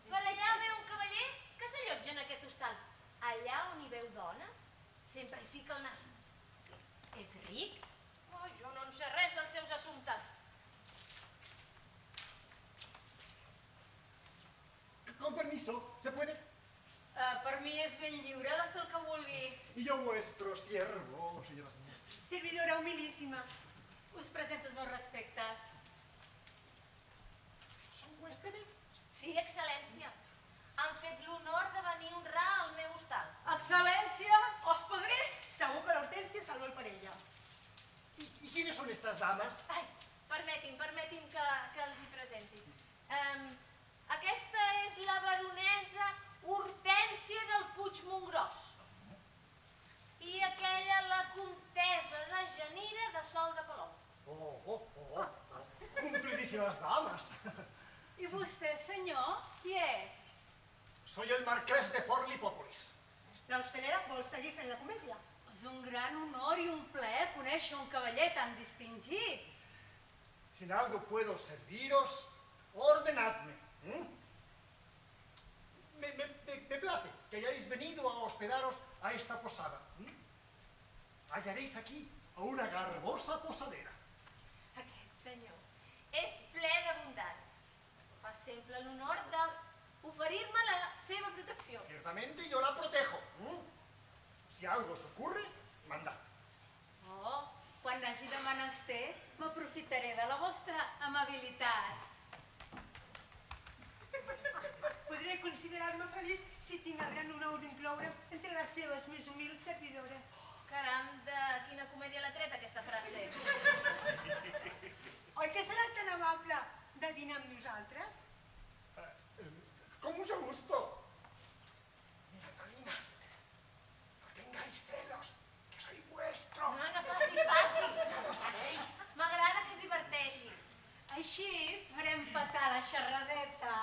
per allà veu un cavaller que s'allotja en aquest hostal. Allà on hi veu dones, sempre hi fica el nas. És ric? Oh, jo no en sé res dels seus assumptes. Con permiso, ¿se puede? Per mi és ben lliure de fer el que vulgui. Y yo vuestro siervo, señoras mías. Servidora humilíssima. Us presento els meus respectes. ¿Son huéspedes? Sí, excel·lència. Han fet l'honor de venir a honrar el meu hostal. Excel·lència, hospedrer. Segur que l'Hortènsia salva el per ella. ¿Y quiénes son estas damas? Ai, permeti'm que els hi presenti. Aquesta és la baronesa Hortènsia del Puigmontgròs. I aquella la comtessa de Genira de Sol de Palom. Oh. Cumplidísimas damas. I vostè, senyor, qui és? Soy el marqués de Forlipópolis. L'hostelera vol seguir fent la comèdia. És un gran honor i un plaer conèixer un cavaller tan distingit. Si en algo puedo serviros, ordenadme. Me place que hayáis venido a hospedaros a esta posada. Hallaréis aquí a una garbosa posadera. Aquest senyor és ple de bondat. Fa sempre l'honor d'oferir-me la seva protecció. Ciertamente yo la protejo. Si algo os ocurre, mandad. Oh, quan hagi de menester, m'aprofitaré de la vostra amabilitat. Podré considerar-me feliç si tinc el gran honor d'incloure entre les seves més humils servidores. Caram, de quina comèdia l'ha tret aquesta frase? Oi que serà tan amable de dinar amb nosaltres? Con mucho gusto. Mira, Carolina, no tengáis celos, que soy vuestro. No faci. Ya lo sabéis. M'agrada que es diverteixi. Així farem petar la xerradeta.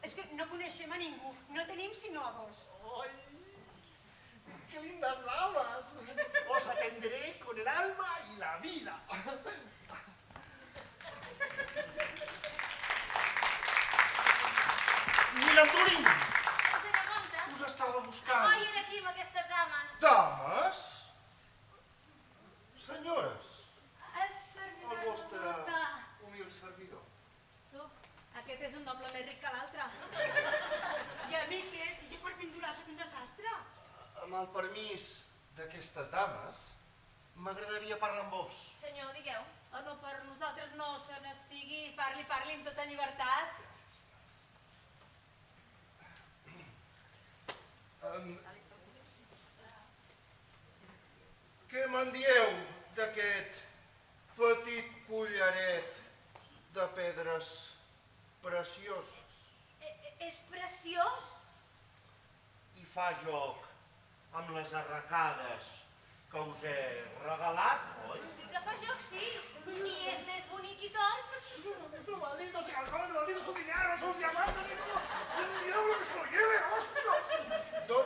És que no coneixem a ningú, no tenim sinó a vos. ¡Ay! ¡Qué lindas damas! Os atenderé con el alma y la vida. Mirandolín, Senyor comte? Us estava buscant. Ai, era aquí amb aquestes dames. Dames? Senyores, És servidora el vostre de volta. humil servidor. Tu, aquest és un noble més ric que l'altre. I a mi què? Si jo per pindurar soc un desastre. Amb el permís d'aquestes dames, m'agradaria parlar amb vos. Senyor, digueu. Oh, no, per nosaltres no se n'estigui. Parli amb tota llibertat. Què me'n dieu d'aquest petit collaret de pedres precioses? És preciós. I fa joc amb les arracades que us he regalat, oi? Sí que fa joc, sí. I és més bonic i tot. Pero maldito sea el maldito su dinero, sus diamantes y todo. El diablo que se lo lleve, hostia. Doncs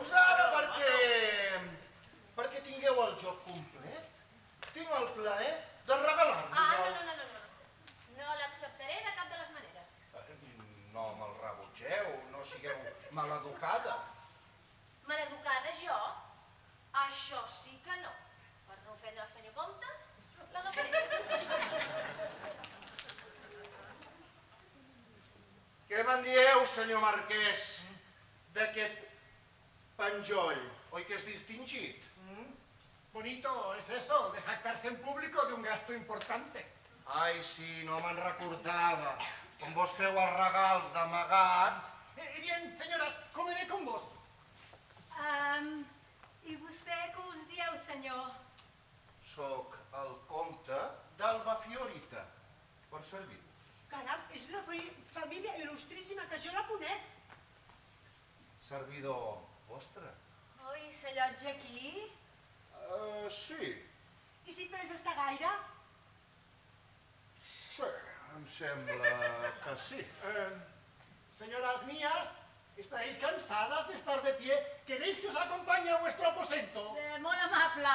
senyor marquès, d'aquest penjoll? Oi que és distingit? Bonito es eso, de jactarse en público de un gasto importante. Ai, sí, no me'n recordava. Com vos feu els regals d'amagat. Bien, señoras, comeré con vos. I vostè com us dieu, senyor? Soc el comte d'Alba Fiorita, per servir-vos. Caram, és una família il·lustríssima, que jo la conec. Servidor vostre? Oi, s'allotja aquí? Sí. I si pensa estar gaire? Sí, em sembla que sí. Señoras mías, ¿estaréis cansadas de estar de pie? ¿Queréis que os acompañe a vuestro aposento? Molt amable.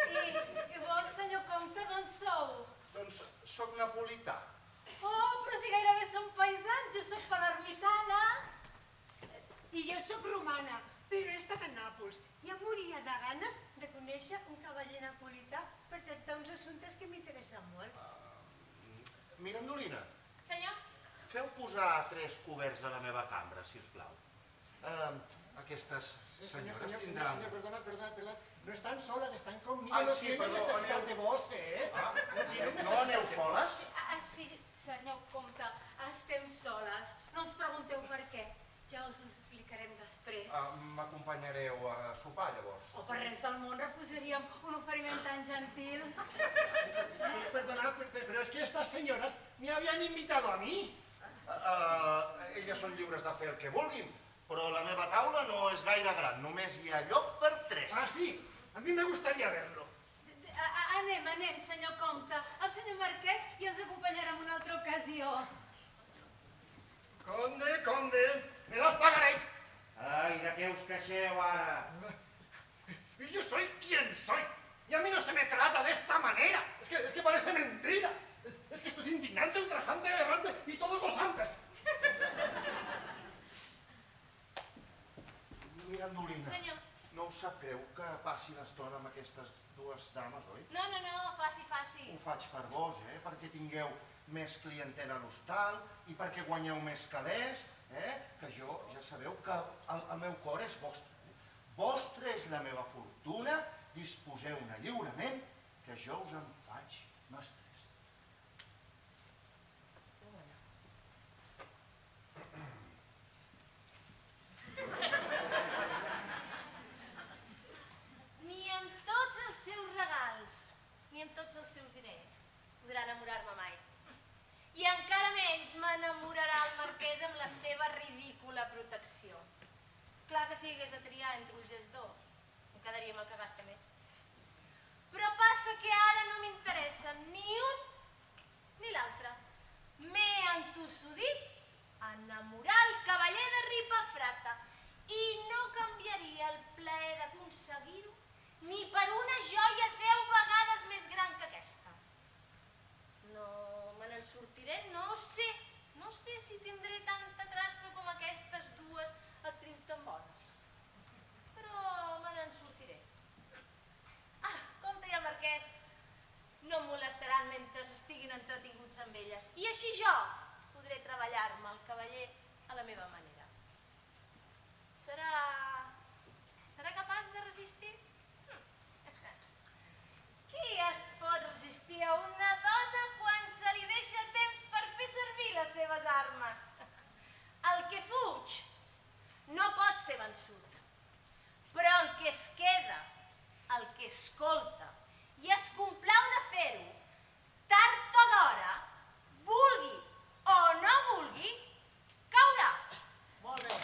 I vos, senyor comte, d'on sou? Doncs sóc napolità. Oh, però si gairebé som paisans, jo sóc palermitana. I jo sóc romana, però he estat a Nàpols i em moria de ganes de conèixer un cavaller napolità per tractar uns assumptes que m'interessen molt. Mirandolina, Senyor, feu posar 3 coberts a la meva cambra, si us plau. Aquestes senyores tindran... Perdona. No están solas, están conmigo. Ay, No sí, tienen perdó, necesidad aneu. de vos, ¿eh? No tienen No necesidad aneu de soles? Sí, senyor comte, estem soles. No ens pregunteu per què. Ja us ho explicarem després. M'acompanyareu a sopar, llavors. O per res del món refusaríem un oferiment tan gentil. Perdonad, pero es que estas señoras me habían invitado a mí. Elles són lliures de fer el que vulguin, però la meva taula no és gaire gran, només hi ha lloc per 3. Ah, sí, a mí me gustaría verlo. Anem, senyor comte. El senyor marquès ja ens acompanyarà en una altra ocasió. Conde, me las pagaréis. Ai, de què us queixeu ara? Y yo soy quien soy. Y a mí no se me trata de esta manera. Es que parece mentira. Es que esto es indignante, ultrajante, aberrante y todos los antes. Mirandolina, senyor. no us sap greu que passi l'estona amb aquestes 2 dames, oi? No, faci. Ho faig per vos, perquè tingueu més clientela a l'hostal i perquè guanyeu més calés, que jo, ja sabeu que el meu cor és vostre. Vostre és la meva fortuna, disposeu-ne lliurement, que jo us en faig mestres. Ni amb tots els seus regals, ni amb tots els seus diners, podrà enamorar-me mai. I encara menys m'enamorarà el marquès amb la seva ridícula protecció. Clar que si hagués de triar entre uns dels dos, em quedaria amb el que gasta més. Però passa que ara no m'interessa ni un ni l'altre. M'he entossudit a enamorar el cavaller de Ripafrata i no canviaria el plaer d'aconseguir-ho ni per una joia 10 vegades més gran que aquesta. No me n'en sortiré, no sé si tindré tanta traça com aquestes 2 actrius tan bones. Però me n'en sortiré. Comte i el marquès no em molestaran mentre estiguin entretinguts amb elles. I així jo podré treballar-me el cavaller a la meva manera. Serà capaç de resistir? Qui es pot resistir a una dona quan se li deixa temps per fer servir les seves armes? El que fuig no pot ser vençut, però el que es queda, el que escolta i es complau de fer-ho, tard o d'hora, vulgui o no vulgui, caurà. Molt bé.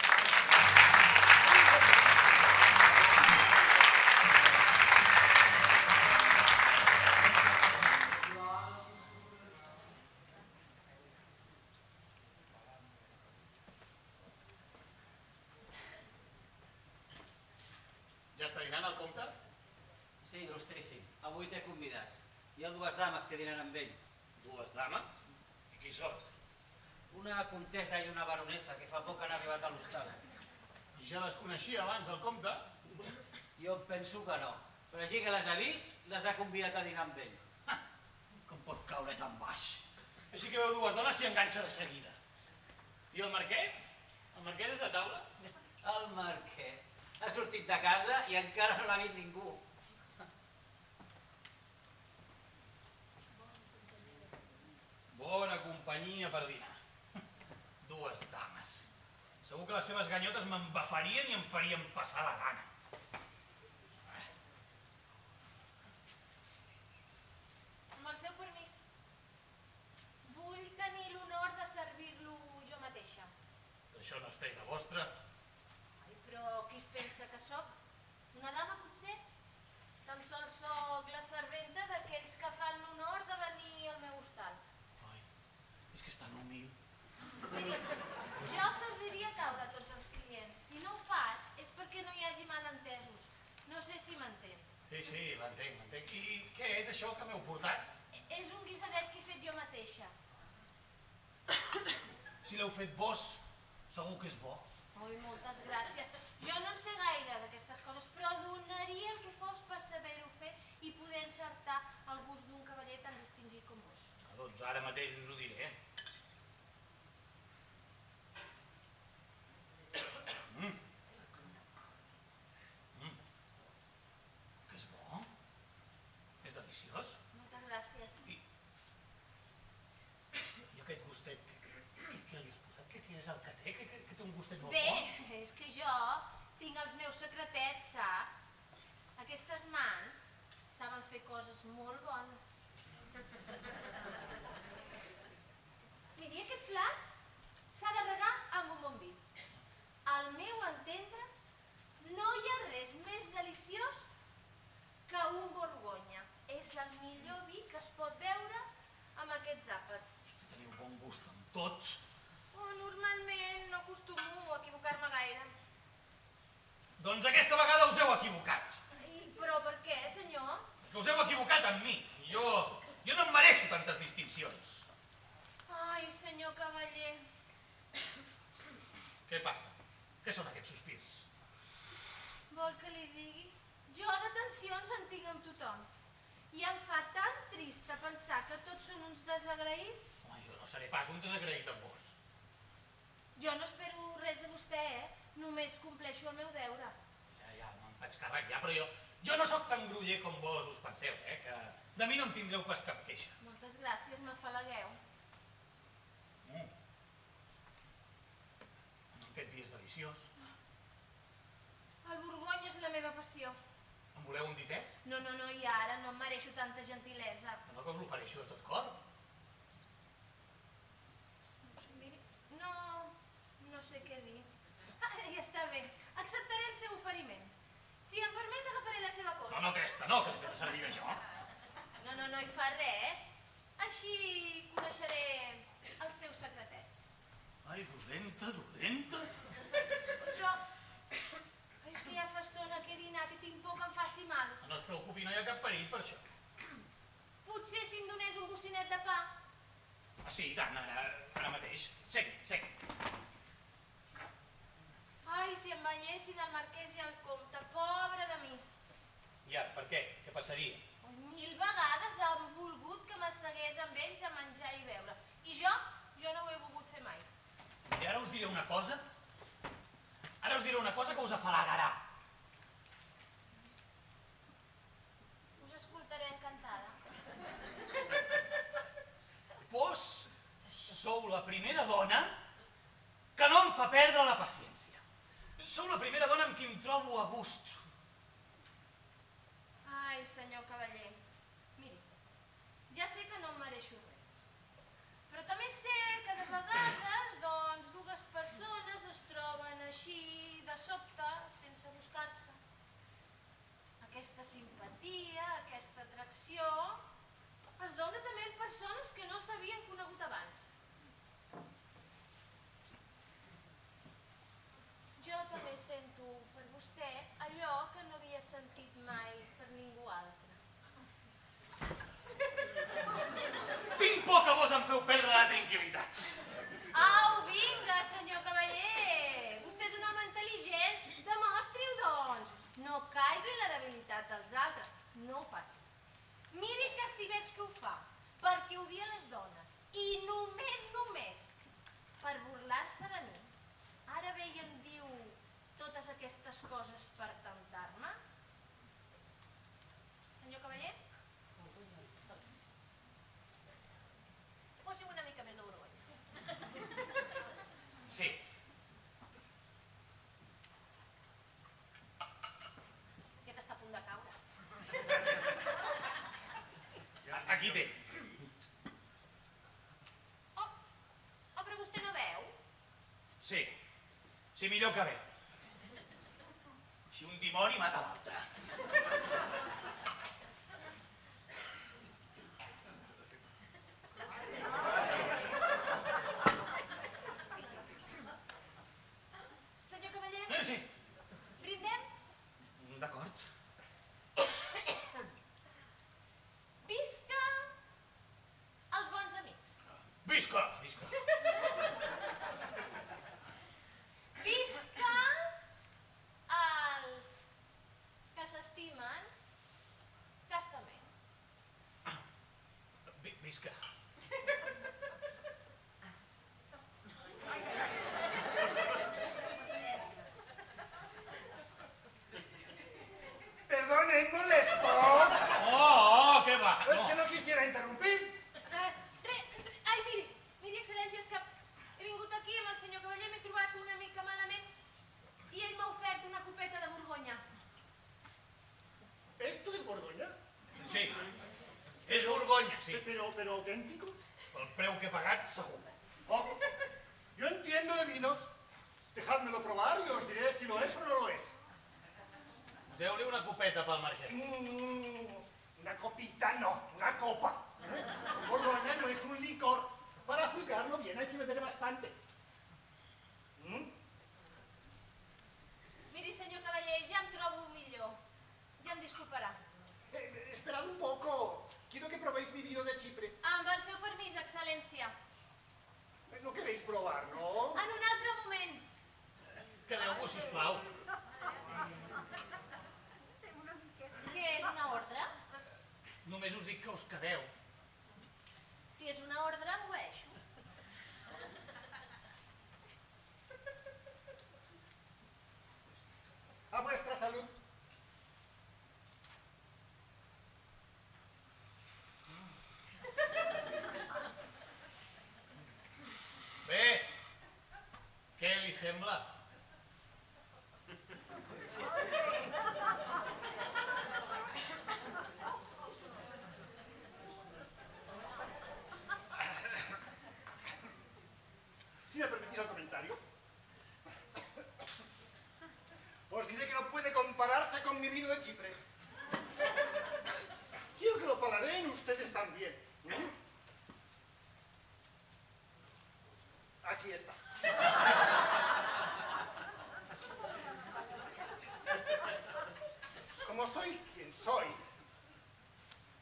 Ja està dinant el comte? Sí, il·lustríssim. Avui té convidats. Hi ha 2 dames que dinan amb ell. 2 dames? I qui són? Una comtessa i una baronessa que fa poc han arribat a l'hostal. I ja les coneixia abans el comte? Jo penso que no. Però així que les ha vist, les ha convidat a dinar amb ell. Com pot caure tan baix? Així que veu 2 dones s'hi enganxa de seguida. I el marquès? El marquès és a taula? El marquès ha sortit de casa i encara no l'ha vist ningú. Bona companyia per dinar. Dues dames. Segur que les seves ganyotes m'embafarien i em farien passar la gana. Amb el seu permís. Vull tenir l'honor de servir-lo jo mateixa. Això no és feina vostra. Ai, però qui es pensa que sóc? Una dama, potser? Tan sols sóc la serventa d'aquells que fan l'honor de venir al meu hostal. Ai, és que és tan humil. Miri, jo serviria a taula a tots els clients. Si no ho faig és perquè no hi hagi malentesos. No sé si m'entén. Sí, l'entenc. I què és això que m'heu portat? És un guisadet que he fet jo mateixa. Si l'heu fet vos, segur que és bo. Oi, moltes gràcies. Jo no en sé gaire d'aquestes coses, però donaria el que fos per saber-ho fer i poder encertar el gust d'un cavaller tan distingit com vos. Doncs ara mateix us ho diré. Que és bo? És deliciós? Moltes gràcies. I aquest gustet, què li has posat? Què és el que té? Que té un gustet molt Bé, bo? és que jo tinc els meus secretets, sap? Aquestes mans saben fer coses molt bones. Miri, aquest plat s'ha de regar amb un bon vi. Al meu entendre, no hi ha res més deliciós que un borgonya. És el millor vi que es pot beure amb aquests àpats. Teniu bon gust en tot. Normalment no acostumo a equivocar-me gaire. Doncs aquesta vegada us heu equivocat. Però per què, senyor? Que us heu equivocat amb mi. Jo no em mereixo tantes distincions. Ai, senyor cavaller. Què passa? Què són aquests sospirs? Vol que li digui? Jo de tensions en tinc amb tothom. I em fa tan trista pensar que tots són uns desagraïts. Home, jo no seré pas un desagraït amb vos. Jo no espero res de vostè, Només compleixo el meu deure. Ja, me'n faig càrrec ja, però jo no sóc tan groller com vos us penseu, que de mi no en tindreu pas cap queixa. Moltes gràcies, m'afalagueu. Aquest vi és deliciós. El borgony és la meva passió. En voleu un ditet? No, i ara no em mereixo tanta gentilesa. No, que us l'ofereixo de tot cor. Miri, no sé què dir. Ja està bé, acceptaré el seu oferiment. Si em permet, agafaré la seva cola. No, aquesta no, que l'he fet servir d'això. No hi fa res. Així coneixeré els seus secretets. Ai, dolenta. Però és que ja fa estona que he dinat i tinc por que em faci mal. No es preocupi, no hi ha cap perill per això. Potser si em donés un bocinet de pa. Ah, sí, i tant, ara mateix. Segui. Ai, si em banyessin el marquès i el comte, pobre de mi. Ja, per què? Què passaria? 1000 vegades han volgut que m'assegués amb ells a menjar i beure. I jo no ho he volgut fer mai. I ara us diré una cosa. Que us afalagarà. Us escoltaré encantada. Vos sou la primera dona que no em fa perdre la paciència. Sou la primera dona amb qui em trobo a gust. Ai, senyor cavaller, miri, ja sé que no em mereixo res. Però també sé que de vegades, doncs, dues persones es troben així de sobte, sense buscar-se. Aquesta simpatia, aquesta atracció, es dona també en persones que no s'havien conegut abans. Jo també sento per vostè allò que no havia sentit mai per ningú altre. Tinc por que vos em feu perdre la tranquil·litat. Au, vinga, senyor cavaller! Vostè és un home intel·ligent. Demostri-ho, doncs. No caigui en la debilitat dels altres. No ho faci. Miri que si veig que ho fa, perquè odia les dones, i només, per burlar-se de mi. Ara ve i em diu totes aquestes coses per temptar-me? Senyor cavaller? Posi'm una mica més de Borgonya. Sí. Aquest està a punt de caure. Aquí té. Oh, però vostè no veu? Sí. Sí, millor que bé. Si un dimoni mata l'altre. Senyor cavaller, Sí. brindem? D'acord. Visca els bons amics. Visca! Visca! Visca els que s'estimen castament. Visca. Perdonen, molesto. Oh, què va? Es que no quisiera interrumpir. Ai, miri, excel·lència, és que he vingut aquí amb el senyor cavaller, m'he trobat una mica malament i ell m'ha ofert una copeta de Borgonya. ¿Esto es Borgoña? Sí. És Borgonya, sí. Pero auténtico. El preu que he pagat, segur. Oh, yo entiendo de vinos. Dejádmelo probar y os diré si lo es o no lo es. Poseu-li una copeta pel marquès. Una copita no, una copa. Borgoña no es un licor. Para juzgarlo bien hay que beber bastante. Miri, senyor cavaller, ja em trobo millor. Ja em disculparà. Esperad un poco. Quiero que probéis mi vino de Chipre. Amb el seu permís, excel·lència. No queréis probar, ¿no? En un altre moment. Quedeu-vos, sisplau. Què és una ordre? Només us dic que us quedeu. Si és una ordre, obeeixo. A vuestra salud. Bé, què li sembla? Si me permitís el comentario, os diré que no puede compararse con mi vino de Chipre. Quiero que lo paladeen ustedes también. Aquí está. Como soy quien soy,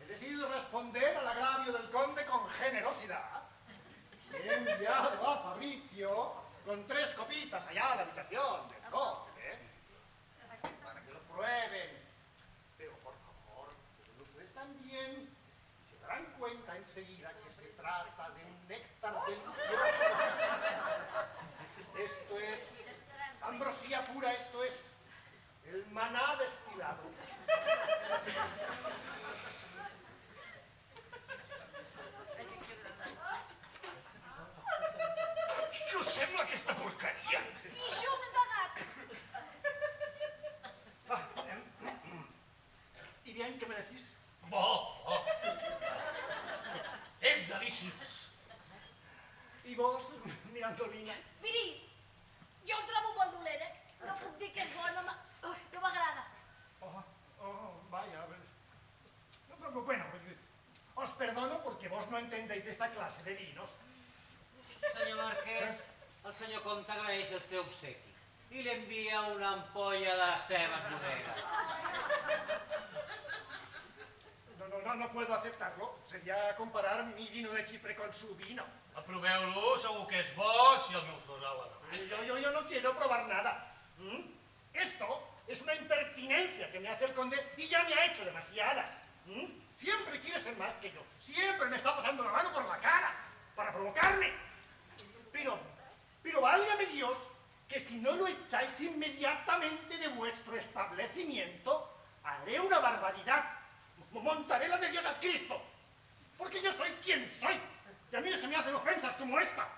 he decidido responder al agravio del conde con generosidad. He enviado a Fabrizio con 3 copitas allá a la habitación del conde para que lo prueben. Pero por favor, prueben ustedes también y se darán cuenta enseguida que se trata de un néctar delicioso. Esto es ambrosía pura, esto es el maná destilado. Què us sembla aquesta porqueria? Pixums de gat. ¿Y bien qué me decís? Bo, bo. És deliciós. ¿Y vos, Mirandolina? Miri, jo el trobo molt dolent, eh? No puc dir que és bo, no m'agrada. Vaya. Bueno, os perdono porque vos no entendéis de esta clase de vinos. Senyor Marquès, el senyor Comte agraeix el seu obsequi i li envia una ampolla de les seves bodegues. No puedo aceptarlo. Sería comparar mi vino de Chipre con su vino. Aproveu-lo, segur que és bo, si el meu sosal la no. Yo no quiero probar nada. Esto es una impertinencia que me hace el conde y ya me ha hecho demasiadas. Siempre quiere ser más que yo. Siempre me está pasando la mano por la cara para provocarme. Pero válgame Dios, que merecimiento, haré una barbaridad. Montaré la de Dios es Cristo. Porque yo soy quien soy. Y a mí no se me hacen ofensas como esta.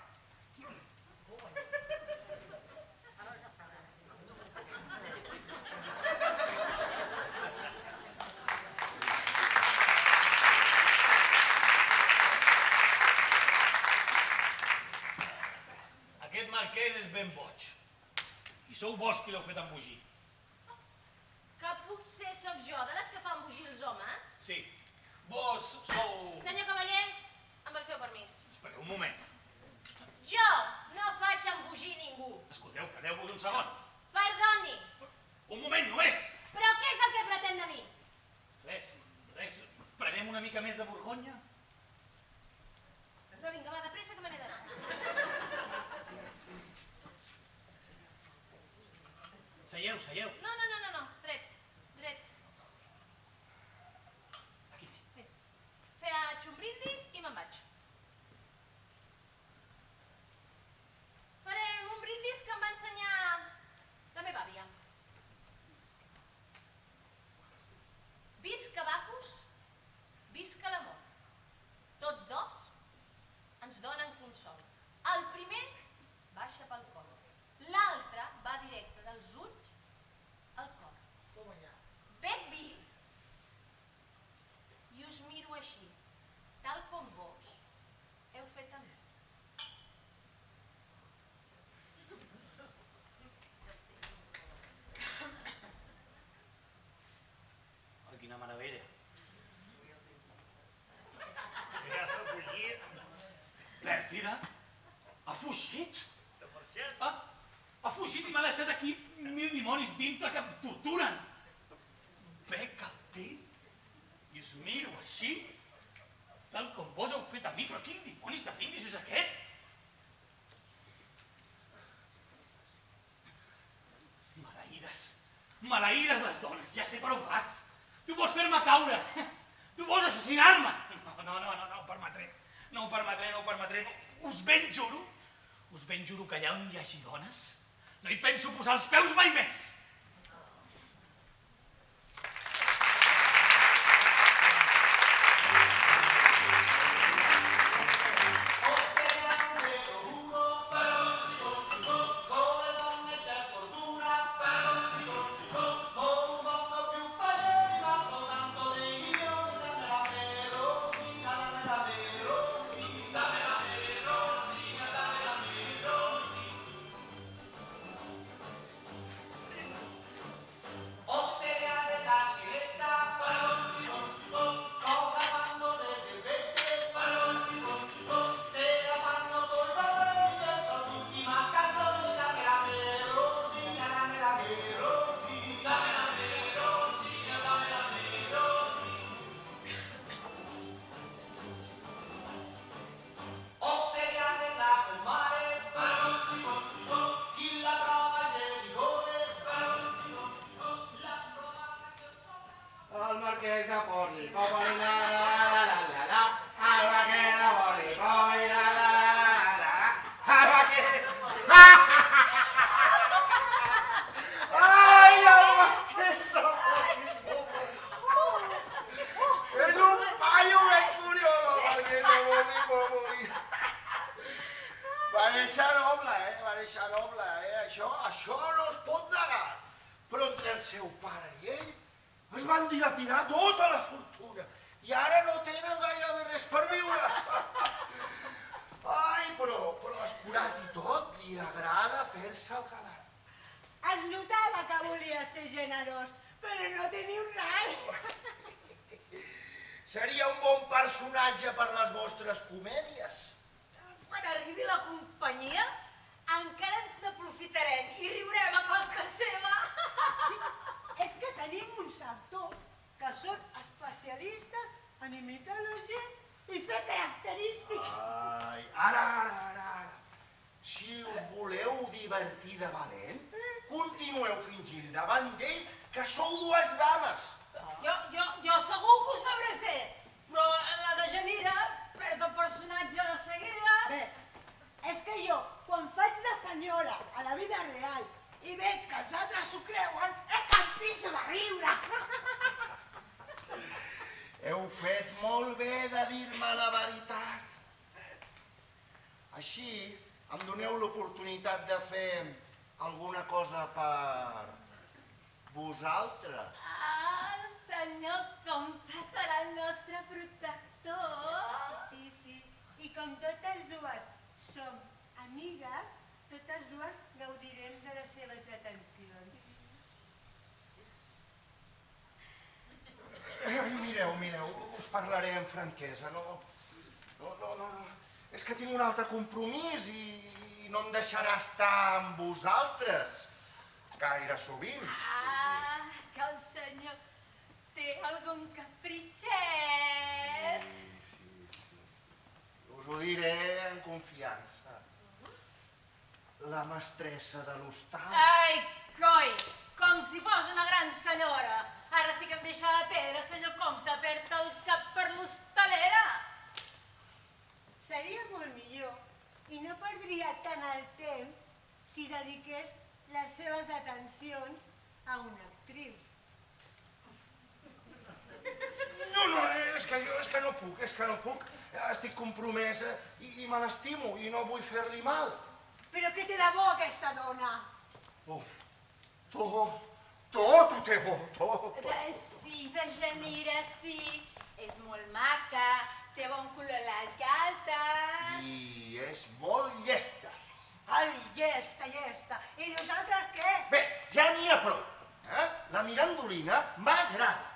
Aquest marquès és ben boig. I sou vos qui l'heu fet embogir. Que potser sóc jo de les que fan embogir els homes? Sí, vos sou... Senyor cavaller, amb el seu permís. Espereu un moment. Jo no faig embogir ningú. Escolteu, quedeu-vos un segon. Perdoni, Un moment només. però què és el que pretén de mi? Res. Prenem una mica més de Borgonya? Però vinga, va, de pressa que me n'he d'anar. Seieu. No, drets. Aquí. Faig un brindis i me'n vaig. Farem un brindis que em va ensenyar la meva àvia. Visca Bacus, visca l'amor. Tots dos ens donen consol. El primer baixa pel cor. L'altre va directe dels ulls al cor. Bec vi i us miro així, tal com vos heu fet a mi. Ai, quina meravella. Pèrfida? Ha fugit? Ha fugit i m'ha deixat aquí 1000 dimonis dintre que em torturen. Bec al pell i us miro així, tal com vos heu fet a mi, però quin dimonis de brindis és aquest? Maleïdes les dones, ja sé per on vas. Tu vols fer-me caure, tu vols assassinar-me. No ho permetré, no ho permetré. Us ben juro que allà on hi hagi dones, no hi penso posar els peus mai més. Això no es pot negar. Però entre el seu pare i ell es van dilapidar tota la fortuna i ara no tenen gairebé res per viure. Ai, però escurat i tot, li agrada fer-se el galant. Es notava que volia ser generós, però no teniu res. Seria un bon personatge per les vostres comèdies. Quan arribi la companyia, encara ens n'aprofitarem i riurem a costa seva. És que tenim uns actors que són especialistes en imitar la gent i fer característics. Ai, ara. Si us voleu divertir de valent, continueu fingint davant d'ell que sou dues dames. Jo segur que ho sabré fer, però la de Genira perd el personatge de seguida. Bé, és que jo, quan faig de senyora a la vida real i veig que els altres s'ho creuen, és que em piso de riure. Heu fet molt bé de dir-me la veritat. Així em doneu l'oportunitat de fer alguna cosa per vosaltres. El senyor comte serà el nostre protector. Sí. I com totes dues som amigues, totes dues gaudirem de les seves atencions. Mireu, us parlaré amb franquesa, no. És que tinc un altre compromís i no em deixarà estar amb vosaltres gaire sovint. Que el senyor té algun capritxet. Sí. Us ho diré en confiança. La mestressa de l'hostal... Ai, coi, com si fos una gran senyora. Ara sí que em deixa de pedra, senyor comte, perd el cap per l'hostalera. Seria molt millor i no perdria tant el temps si dediqués les seves atencions a una actriu. No, és que no puc. Estic compromesa i me l'estimo i no vull fer-li mal. Però què té de bo aquesta dona? Tot ho té bo, tot. Sí, de Genira, sí. És molt maca, té bon color a les galtes. I és molt llesta. Ai, llesta. I nosaltres què? Bé, ja n'hi ha prou. La mirandolina m'agrada.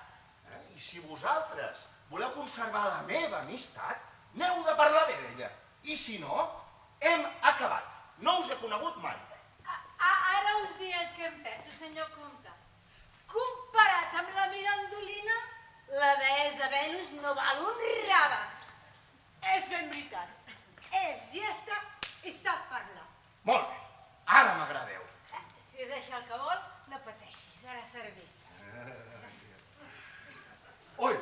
I si vosaltres voleu conservar la meva amistat, n'heu de parlar bé d'ella. I si no, hem acabat. No us he conegut mai. Ara us diré el que em penso, senyor comte. Comparat amb la mirandolina, la deessa Venus no val un rave. És ben veritat. És llesta i sap parlar. Molt bé, ara m'agradeu. Si és això el que vol, no pateixi, serà servir. Oi!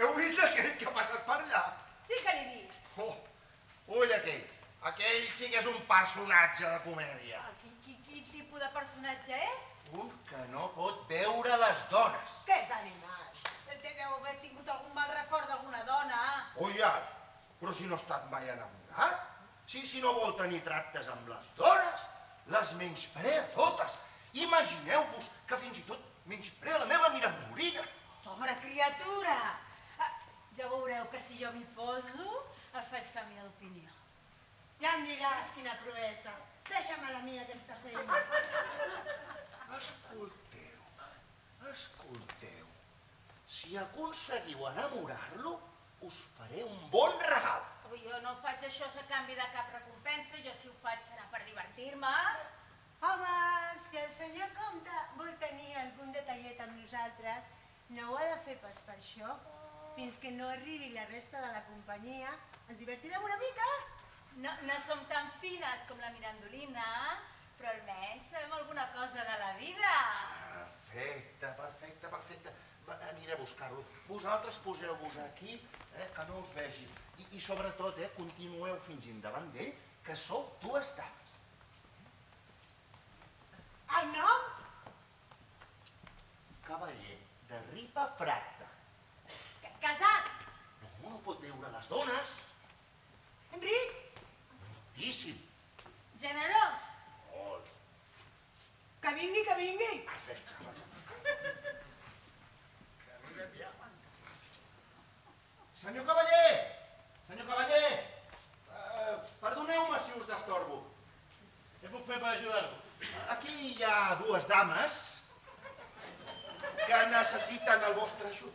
Heu vist aquell que ha passat per allà? Sí que l'he vist. Ull, aquell. Aquell sí que és un personatge de comèdia. Quin tipus de personatge és? Un que no pot veure les dones. Que és animal. Deu haver tingut algun mal record d'alguna dona. Oi, ara, però si no ha estat mai enamorat. Si no vol tenir tractes amb les dones, les menysprea totes. Imagineu-vos que fins i tot menysprea la meva mirandolina. Pobra criatura! Ja veureu que si jo m'hi poso, el faig canviar d'opinió. Ja em diràs quina proesa. Deixa'm a la mi aquesta feina. Escolteu. Si aconseguiu enamorar-lo, us faré un bon regal. Jo no faig això a canvi de cap recompensa, jo si ho faig serà per divertir-me. Home, si el senyor comte vol tenir algun detallet amb nosaltres, no ho ha de fer pas per això. Fins que no arribi la resta de la companyia, ens divertirem una mica. No som tan fines com la mirandolina, però almenys sabem alguna cosa de la vida. Perfecte. Aniré a buscar-lo. Vosaltres poseu-vos aquí, que no us vegi. I sobretot, continueu fingint davant d'ell que sou dues dames. El nom? Cavaller de Ripa Prata. Casat! No pot veure les dones. Enric? Moltíssim. Generós! Molt. Que vingui. Perfecte. Senyor Cavaller! Perdoneu-me si us destorbo. Què puc fer per ajudar-lo? Aquí hi ha dues dames que necessiten el vostre ajut.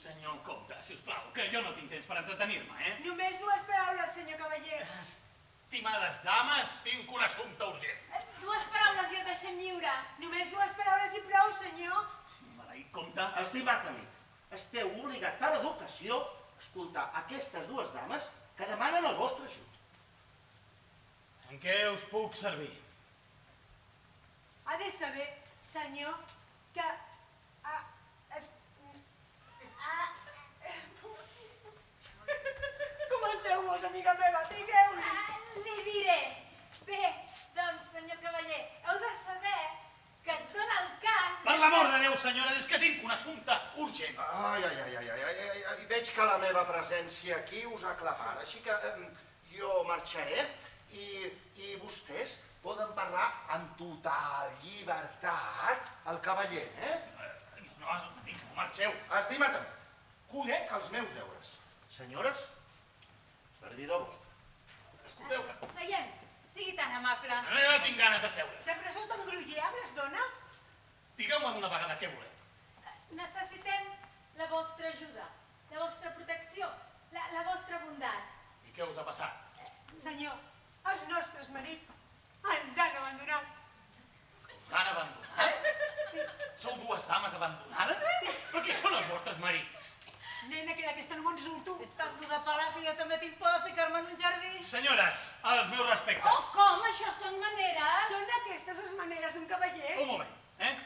Senyor comte, sisplau, que jo no tinc temps per entretenir-me, Només dues paraules, senyor cavaller. Estimades dames, tinc un assumpte urgent. Dues paraules i el deixem lliure. Només dues paraules i prou, senyor. Sí, maleït comte. Estimat amic, esteu obligat per educació a escoltar aquestes dues dames que demanen el vostre ajut. En què us puc servir? Ha de saber, senyor, que... Comenceu-vos, amiga meva, digueu-li. Li diré. Bé, doncs, senyor cavaller, heu de saber que l'amor de Déu, senyores, és que tinc un assumpte urgent. Ai, veig que la meva presència aquí us aclapara, així que jo marxaré i vostès poden parlar amb total llibertat al cavaller, No, vinga, no marxeu. Estima't, conec els meus deures. Senyores, servidor vostre. Escolteu, Seiem, sigui tan amable. no tinc ganes de seure. Sempre sou tan gruller amb les dones? Digueu-me d'una vegada què voleu. Necessitem la vostra ajuda, la vostra protecció, la vostra bondat. I què us ha passat? Senyor, els nostres marits ens han abandonat. Us han abandonat? Sí. Sou dues dames abandonades? Sí. Però qui són els vostres marits? Nena, que d'aquesta no me'n surto. És tan dur de pelar que jo també tinc por de ficar-me en un jardí. Senyores, els meus respectes. Oh, com? Això són maneres? Són aquestes les maneres d'un cavaller? Un moment,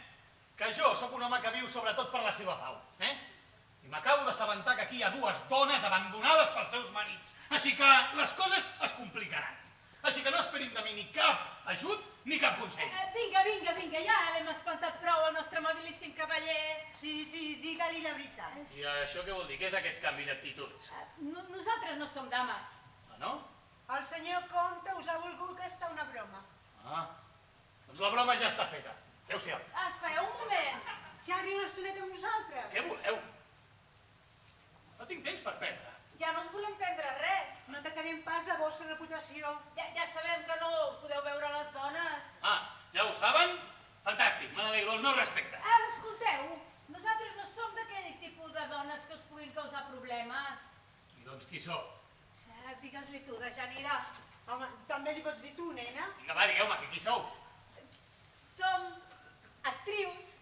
que jo sóc un home que viu sobretot per la seva pau, I m'acabo d'assabentar que aquí hi ha dues dones abandonades pels seus marits. Així que les coses es complicaran. Així que no esperin de mi ni cap ajut ni cap consell. Vinga, ja l'hem espantat prou al nostre amabilíssim cavaller. Sí, digue-li la veritat. I això què vol dir? Què és aquest canvi d'actitud? Nosaltres no som dames. Ah, no? El senyor comte us ha volgut que està una broma. Ah, doncs la broma ja està feta. Adéu-siau. Espereu un moment. Xerri una estoneta amb nosaltres. Què voleu? No tinc temps per perdre. Ja no us volem prendre res. No atacarem pas la vostra reputació. Ja sabem que no podeu veure les dones. Ah, ja ho saben? Fantàstic, me n'alegro, els meus respectes. Escolteu, nosaltres no som d'aquell tipus de dones que us puguin causar problemes. I doncs qui sou? Digues-li tu, de Janira. Home, també li pots dir tu, nena? Vinga, va, digueu-me, que qui sou? Som actrius.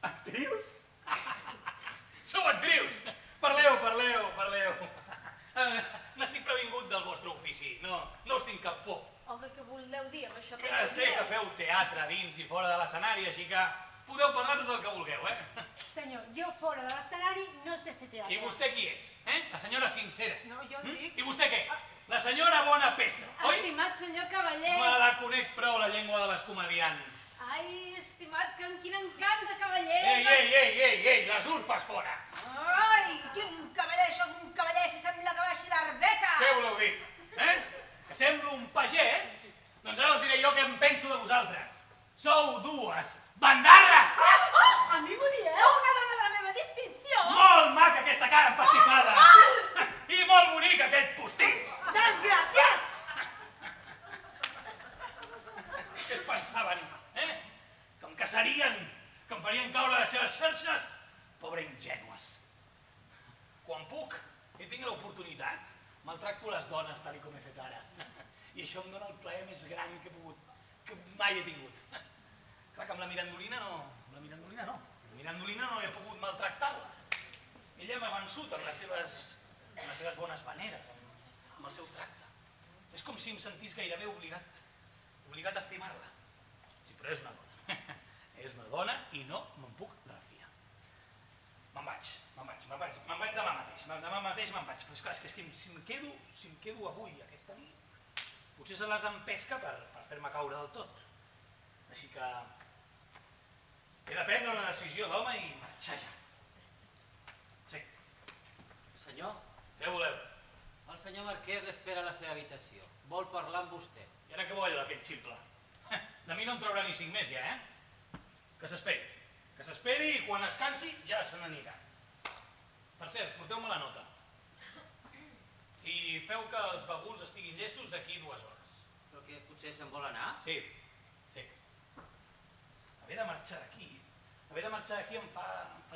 Actrius? Sou actrius! Parleu. N'estic previngut del vostre ofici, no us tinc cap por. Home, què voleu dir amb això? Que sé que feu teatre dins i fora de l'escenari, així que podeu parlar tot el que vulgueu, Senyor, jo fora de l'escenari no sé fer teatre. I vostè qui és? La senyora sincera. No, jo dic... I vostè què? La senyora bona peça, oi? Estimat senyor cavaller. Me la conec prou, la llengua de les comedians. Ai, estimat, quin encant de cavaller. Ei, les urpes fora! Ai, quin cavaller, això és un cavaller, si sembla que baixi d'Arbeca. Què voleu dir? Que semblo un pagès? Doncs ara us diré jo què em penso de vosaltres. Sou dues bandarres! A mi m'ho dieu? Una dona de la meva distinció. Molt maca aquesta cara empastifada! I molt bonic aquest postís! Desgraciat! Què es pensaven, Que em caçarien, que em farien caure les seves xarxes? Pobre ingènues. Quan puc i tinc l'oportunitat, maltracto les dones tal com he fet ara. I això em dóna el plaer més gran que he pogut, que mai he tingut. Clar que amb la Mirandolina no. La Mirandolina no he pogut maltractar-la. Ella m'ha vençut amb les seves bones maneres, amb el seu tracte. És com si em sentís gairebé obligat a estimar-la. Sí, però és una dona. És una dona i no me'n puc refiar. Me'n vaig demà mateix me'n vaig. Però és clar, és que si em quedo avui, aquesta nit, potser se les empesca per fer-me caure del tot. Així que he de prendre una decisió d'home i marxar ja. Sí. Senyor, Què voleu? el senyor Marquès l'espera a la seva habitació. Vol parlar amb vostè. I ara què vol allò d'aquest ximple? De mi no en traurà ni 5 més ja, Que s'esperi. Que s'esperi i quan es cansi ja se n'anirà. Per cert, porteu-me la nota. I feu que els baguls estiguin llestos d'aquí 2 hores. Però que potser se'n vol anar? Sí. Haver de marxar d'aquí em fa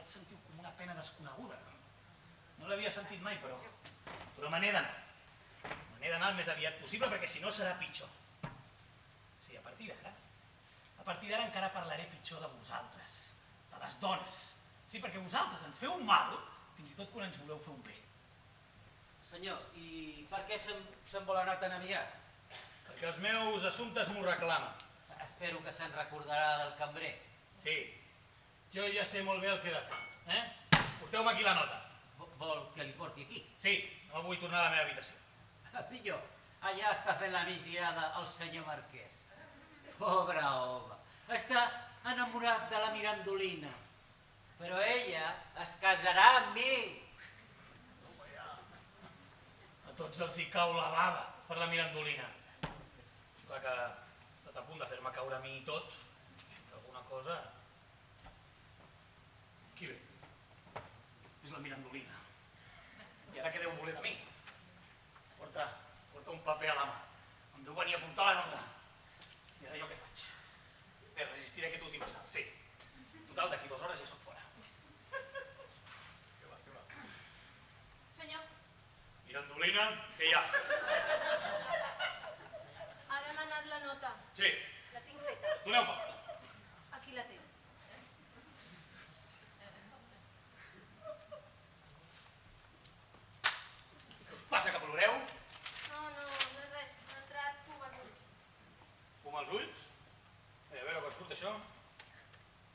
sentir com una pena desconeguda. No l'havia sentit mai, però me n'he d'anar. Me n'he d'anar el més aviat possible perquè si no serà pitjor. Sí, a partir d'ara encara parlaré pitjor de vosaltres, de les dones. Sí, perquè vosaltres ens feu un mal, fins i tot quan ens voleu fer un bé. Senyor, i per què se'n vol anar tan aviat? Perquè els meus assumptes m'ho reclamen. Espero que se'n recordarà del cambrer. Sí, jo ja sé molt bé el que he de fer. Porteu-me aquí la nota. Vol que li porti aquí? Sí, no vull tornar a la meva habitació. Millor, allà està fent la migdiada el senyor Marquès. Pobre home. Està enamorat de la Mirandolina, però ella es casarà amb mi. A tots els hi cau la bava per la Mirandolina. Clar que estàs a punt de fer-me caure a mi i tot, que alguna cosa... Qui ve? És la Mirandolina. I ara què deu voler de mi? Porta un paper a la mà. Em deu venir a portar la nota. I ara jo què faig? Bé, resistiré aquest últim assalt, sí. Total, d'aquí 2 hores ja soc fora. Què va? Senyor, Mirandolina, què hi ha? ha demanat la nota. Sí, La tinc feta. doneu-me. Aquí la té. Què us passa, que ploreu? No és res. M'ha entrat fum als ulls. Fum als ulls? A veure quan surt això.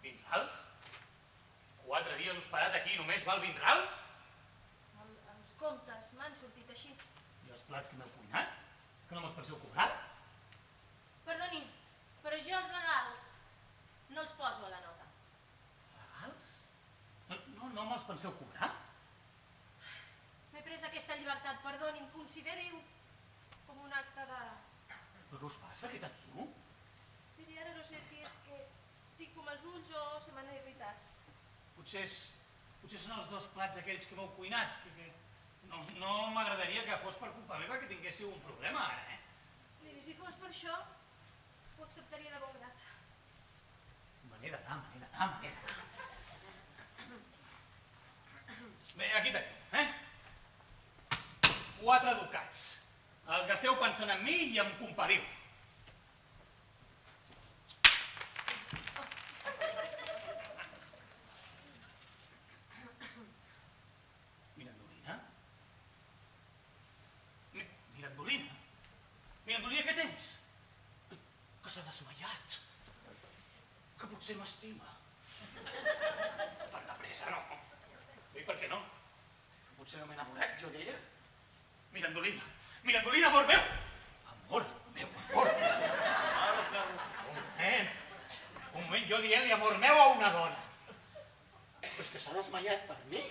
20 rals? 4 dies hospedat aquí només val 20 rals? Els comptes m'han sortit així. I els plats que m'heu cuinat? Que no me'ls penseu cobrar? Perdoni, però jo els regals no els poso a la nota. Regals? No me'ls penseu cobrar? M'he pres aquesta llibertat, perdoni'm, consideri-ho com un acte de... Però què us passa? Què teniu? Miri, ara no sé si és que tinc com els ulls o se m'han irritat. Potser són els 2 plats aquells que m'heu cuinat. Que no m'agradaria que fos per culpa meva que tinguéssiu un problema ara, Miri, si fos per això, ho acceptaria de bon grat. Me n'he d'anar. Bé, aquí teniu, 4 ducats. Els gasteu pensant en mi i em compadiu. Mirandolina? Mirandolina, què tens? Que s'ha desmaiat. Que potser m'estima. Tan de pressa, no? I per què no? Potser no m'he enamorat jo d'ella? Mirandolina, amor meu! Amor meu. Un moment, jo dient-li amor meu a una dona. Però és que s'ha desmaiat per mi.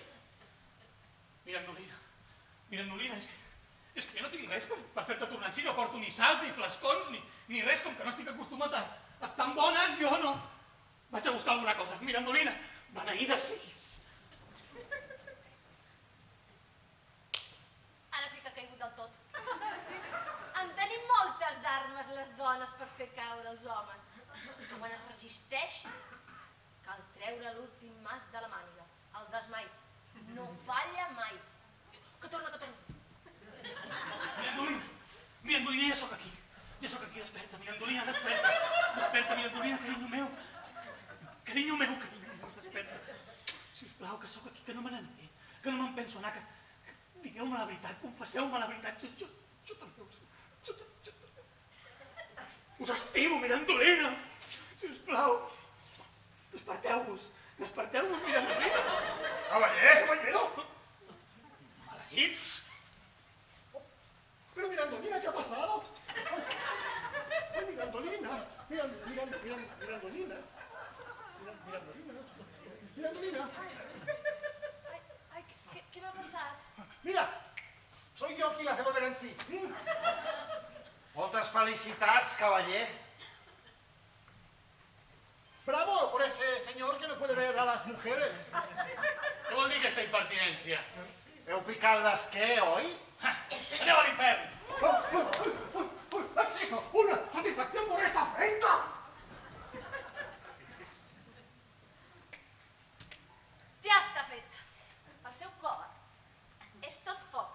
Mirandolina, és que jo no tinc res per fer-te tornar en si. No porto ni sals, ni flascons, ni res, com que no estic acostumat a estar bones, jo no. Vaig a buscar alguna cosa. Mirandolina, beneïda siguis. Ara sí que ha caigut del tot. En tenim moltes d'armes les dones per fer caure els homes. Quan es resisteix, cal treure l'últim mas de la màniga. El desmai. No falla mai. Que torna. Mirandolina, ja sóc aquí. Desperta, Mirandolina, desperta. Desperta, Mirandolina, carinyo meu. Carinyo meu, desperta. Sisplau, que sóc aquí, que no me n'aniré, que no me'n penso anar, que digueu-me la veritat, confesseu-me la veritat. Jo també us estimo, Mirandolina. Sisplau, desperteu-vos, Mirandolina. Caballero. Maleïts. Pero Mirandolina, ¿qué ha pasado? Ay, Mirandolina. Ai, què m'ha passat? Mira, soy yo quien la hace volver en sí. Moltes felicitats, cavaller. Bravo por ese señor que no puede ver a las mujeres. Què vol dir aquesta impertinència? Heu picat l'esquer, oi? Aneu a l'infern! ¡Exijo una satisfacción por esta afrenta! Ja està fet. El seu cor és tot foc,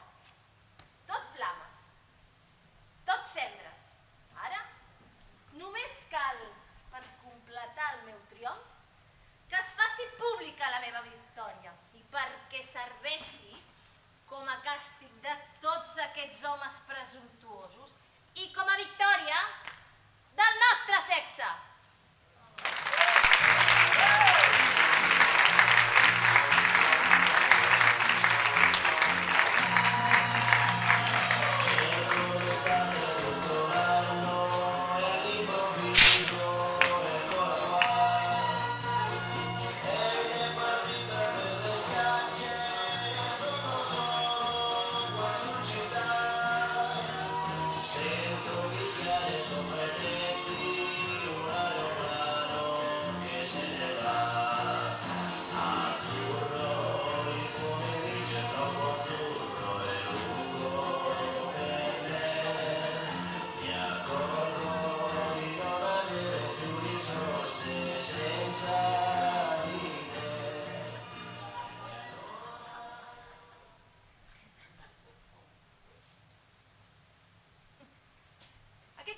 tot flames, tot cendres. Ara només cal, per completar el meu triomf, que es faci pública la meva victòria i perquè serveixi com a càstig de tots aquests homes presumptuosos i com a victòria del nostre sexe.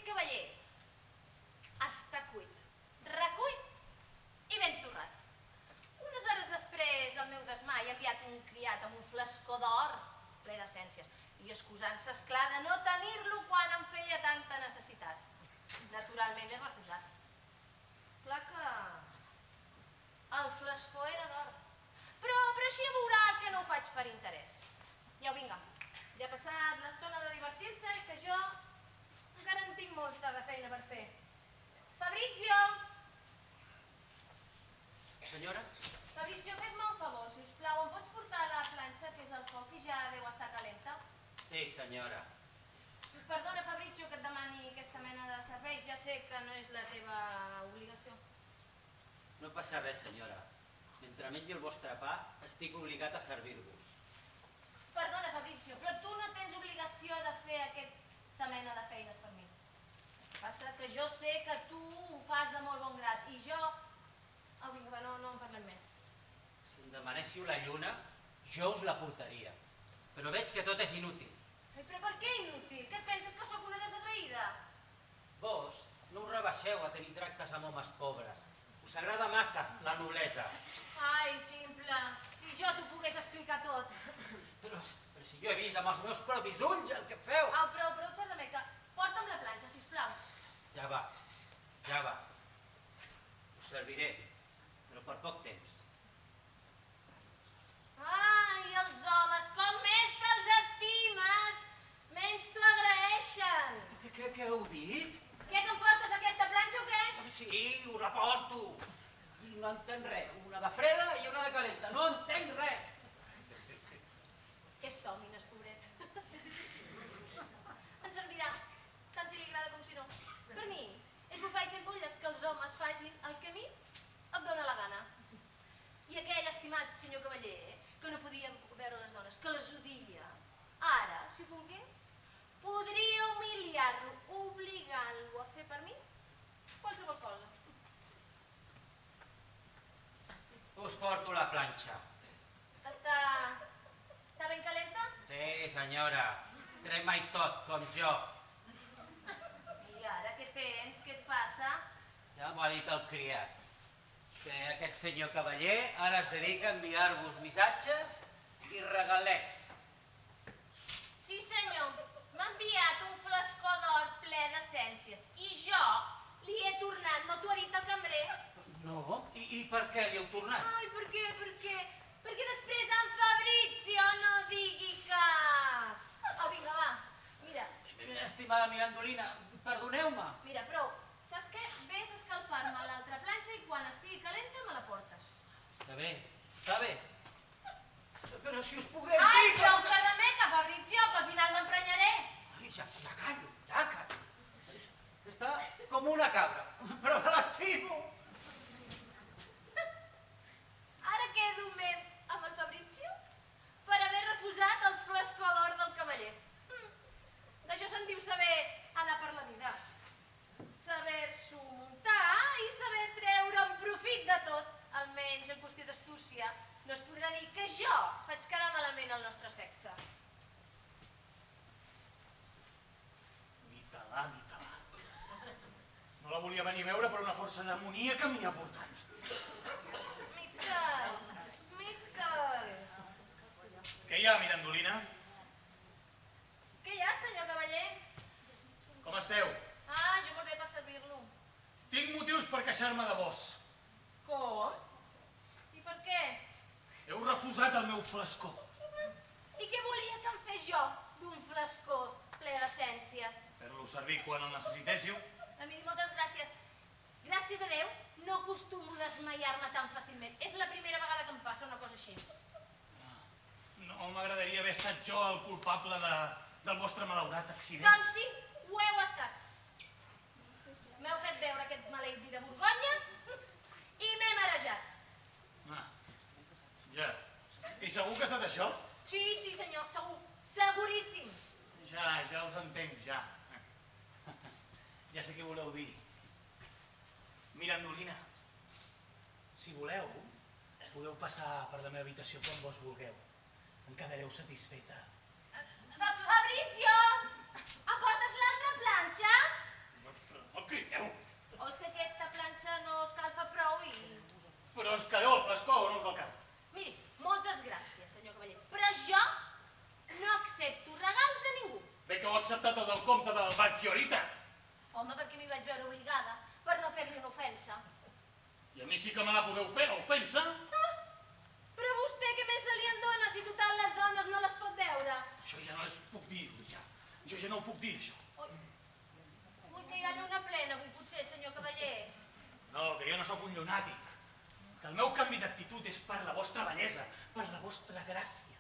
cavaller està cuit, recuit i ben torrat. Unes hores després del meu desmai he enviat un criat amb un flascó d'or ple d'essències i excusant-se, esclar, de no tenir-lo quan em feia tanta necessitat. Naturalment l'he refusat. Clar que el flascó era d'or. Però així veurà que no ho faig per interès. Ja ho vinga. Ja ha passat l'estona de divertir-se i que jo encara en tinc molta de feina per fer. Fabrizio! Senyora? Fabrizio, fes-me un favor, si us plau. Em pots portar la planxa, que és al foc i ja deu estar calenta? Sí, senyora. Perdona, Fabrizio, que et demani aquesta mena de serveis. Ja sé que no és la teva obligació. No passa res, senyora. Mentre mengi el vostre pa, estic obligat a servir-vos. Perdona, Fabrizio, però tu no tens obligació de fer aquesta mena de feines per mi. El que passa que jo sé que tu ho fas de molt bon grat i jo... Oh, vinga, va, no en parlem més. Si em demanéssiu la lluna, jo us la portaria. Però veig que tot és inútil. Ai, però per què inútil? Què et penses que sóc una desagraïda? Vos no us rebaixeu a tenir tractes amb homes pobres. Us agrada massa la noblesa. Ai, ximple, si jo t'ho pogués explicar tot. Però si jo he vist amb els meus propis ulls el que feu. Au, prou, xerrameca. Porta'm la planxa, sisplau. Ja va, ja va. Us serviré, però per poc temps. Ai, els homes, com més te'ls estimes, menys t'ho agraeixen. Què heu dit? Què, que em portes aquesta planxa o què? Sí, us la porto. I no entenc res. Una de freda i una de calenta. No entenc res. Que sòmines, pobret. Ens servirà, tant si li agrada com si no. Per mi, és bufar i fer polles que els homes facin el que a mi em dóna la gana. I aquell estimat senyor cavaller, que no podia veure les dones, que les odia, ara, si volgués, podria humiliar-lo, obligant-lo a fer per mi qualsevol cosa. Us porto la planxa. Està ben calenta? Sí, senyora. Crema i tot, com jo. I ara què tens? Què et passa? Ja m'ho ha dit el criat. Que aquest senyor cavaller ara es dedica a enviar-vos missatges i regalets. Sí, senyor. M'ha enviat un flascó d'or ple d'essències i jo li he tornat. No t'ho ha dit el cambrer? No? I per què li heu tornat? Ai, per què? Perquè després en Fabrizio no digui que... Oh, vinga, va, mira. Estimada Mirandolina, perdoneu-me. Mira, prou. Saps què? Ves a escalfar-me l'altra planxa i quan estigui calenta me la portes. Està bé. Però si us pogués Ai, dir... prou xerrameca, Fabrizio, que al final m'emprenyaré. Ai, ja callo. Està com una cabra, però l'estimo. Ara quedo amb el Fabrizio per haver refusat el flascó d'or del cavaller. D'això se'n diu saber anar per la vida. Saber-s'ho muntar i saber treure un profit de tot. Almenys en qüestió d'astúcia no es podrà dir que jo faig quedar malament el nostre sexe. Mita-la. No la volia venir a veure per una força demoníaca que m'hi ha portat. Miquel. Què hi ha, Mirandolina? Què hi ha, senyor cavaller? Com esteu? Ah, jo molt bé per servir-lo. Tinc motius per queixar-me de vos. Com? I per què? Heu refusat el meu flascó. I què volia que em fes jo d'un flascó ple d'essències? Fer-lo servir quan el necessitéssiu. A mi, moltes gràcies. Gràcies a Déu, no acostumo a desmaiar-me tan fàcilment. És la primera vegada que em passa una cosa així. No m'agradaria haver estat jo el culpable del vostre malaurat accident. Doncs sí, ho heu estat. M'heu fet veure aquest maleït vi de Borgonya i m'he marejat. Ja. I segur que ha estat això? Sí, senyor, segur. Seguríssim. Ja us entenc, ja. Ja sé què voleu dir. Mirandolina, si voleu, podeu passar per la meva habitació quan vos vulgueu. Em quedareu satisfeta. Fabrizio! Em portes l'altra planxa? crideu. O és que aquesta planxa no escalfa prou i... Però és que el frescor no us el cal. Miri, moltes gràcies, senyor cavaller, però jo no accepto regals de ningú. Bé que heu acceptat el del compte del Banc Fiorita. Home, perquè m'hi vaig veure obligada per no fer-li una ofensa. I a mi sí que me la podeu fer, l'ofensa. Però vostè què més se li en dona si total les dones no les pot veure? Això ja no les puc dir, ja. Jo ja no ho puc dir, això. Vull que hi ha lluna plena avui, potser, senyor cavaller. No, que jo no sóc un llunàtic. Que el meu canvi d'actitud és per la vostra bellesa, per la vostra gràcia.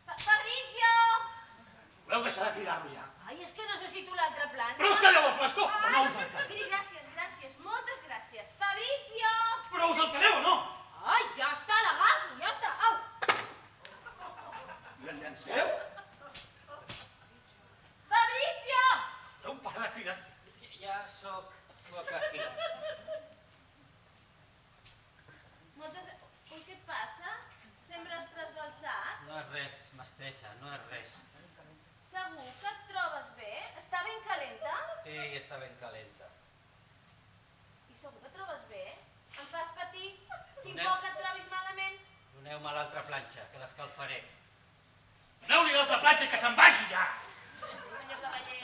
Fabrizio! Voleu deixar de cridar-lo ja? Ai, és que necessito l'altra planxa. Però us calleu el flascó, o no us el calleu? Miri, gràcies, moltes gràcies. Fabrizio! Però us el calleu o no? Ai, ja està, l'agafo, ja està. Au! I el llanceu? Fabrizio! Podeu parar de cridar? Ja sóc aquí. Ui, què et passa? Sembres trasbalsat? No és res, mestressa, no és res. Segur que et trobes bé? Està ben calenta? Sí, està ben calenta. I segur que et trobes bé? Em fas patir? Tinc Donem- por que et trobis malament? Doneu-me l'altra planxa, que l'escalfaré. Doneu-li l'altra platja que se'n vagi ja! Senyor cavaller,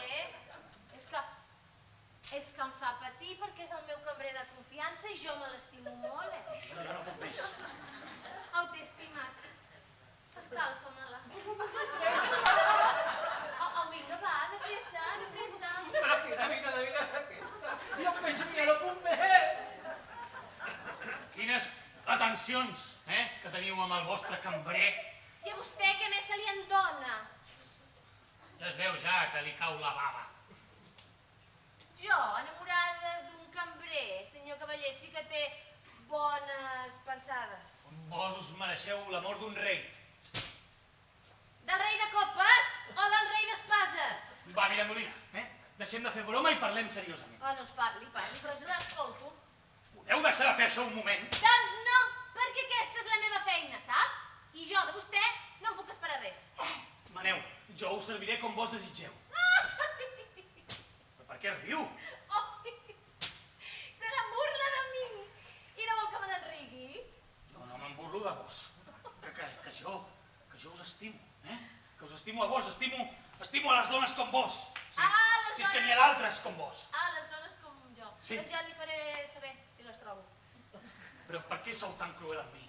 és que em fa patir perquè és el meu cambrer de confiança i jo me l'estimo molt, Jo ja no puc més. Au, t'he estimat. Escalfa-me-la. Oh, vinga, va, de pressa. Però quina mina de vida és aquesta? Jo penso que ja no puc més. Quines atencions, que teniu amb el vostre cambrer. I a vostè què més se li en dona? Ja es veu ja que li cau la bava. Jo, enamorada d'un cambrer, senyor cavaller, sí que té bones pensades. Vos us mereixeu l'amor d'un rei. Del rei de copes o del rei d'espases? Va, Mirandolina, deixem de fer broma i parlem seriosament. Oh, no es parli, però jo l'escolto. Podeu deixar de fer això un moment? Doncs no, perquè aquesta és la meva feina, sap? I jo de vostè no em puc esperar res. Maneu, jo us serviré com vos desitgeu. Però per què riu? Se la burla de mi i no vol que me n'enrigui? No me'n burlo de vos. Que jo us estimo, Que us estimo a vos, estimo a les dones com vos. Si és que n'hi ha d'altres com vos. Les dones com jo. Sí. Doncs ja li faré saber si les trobo. Però per què sou tan cruel amb mi?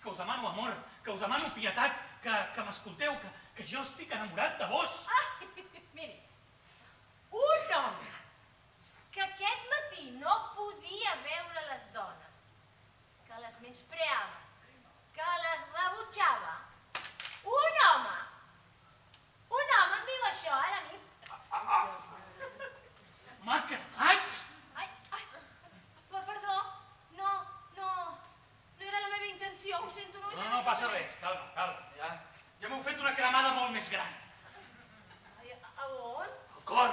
Que us demano amor, que us demano pietat, que m'escolteu, que jo estic enamorat de vos. Miri, un home que aquest matí no podia veure les dones, que les menyspreava, que les rebutjava, un home em diu això ara a mi. M'ha cremat? Perdó, no era la meva intenció, ho sento, no ho he fet. No passa res, calma. Ja m'heu fet una cremada molt més gran. A on? Al cor.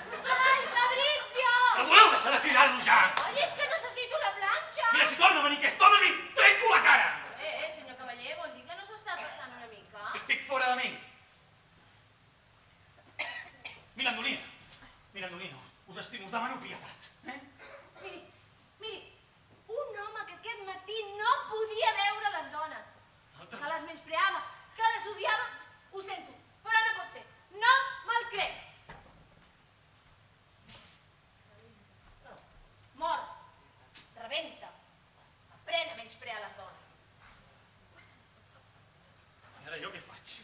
Ai, Fabrizio! Però voleu deixar de cridar-lo ja? Ai, és que necessito la planxa! Mira, si torna a venir aquest home, li trenco la cara! Senyor cavaller, vol dir que no s'està passant una mica? És que estic fora de mi. Mirandolina, us estimo, us demano pietat. Miri, un home que aquest matí no podia veure les dones, que les menyspreava, que les odiava, ho sento, però no pot ser. No me'l crec. Mor, rebenta, aprèn a menysprear les dones. I ara jo què faig?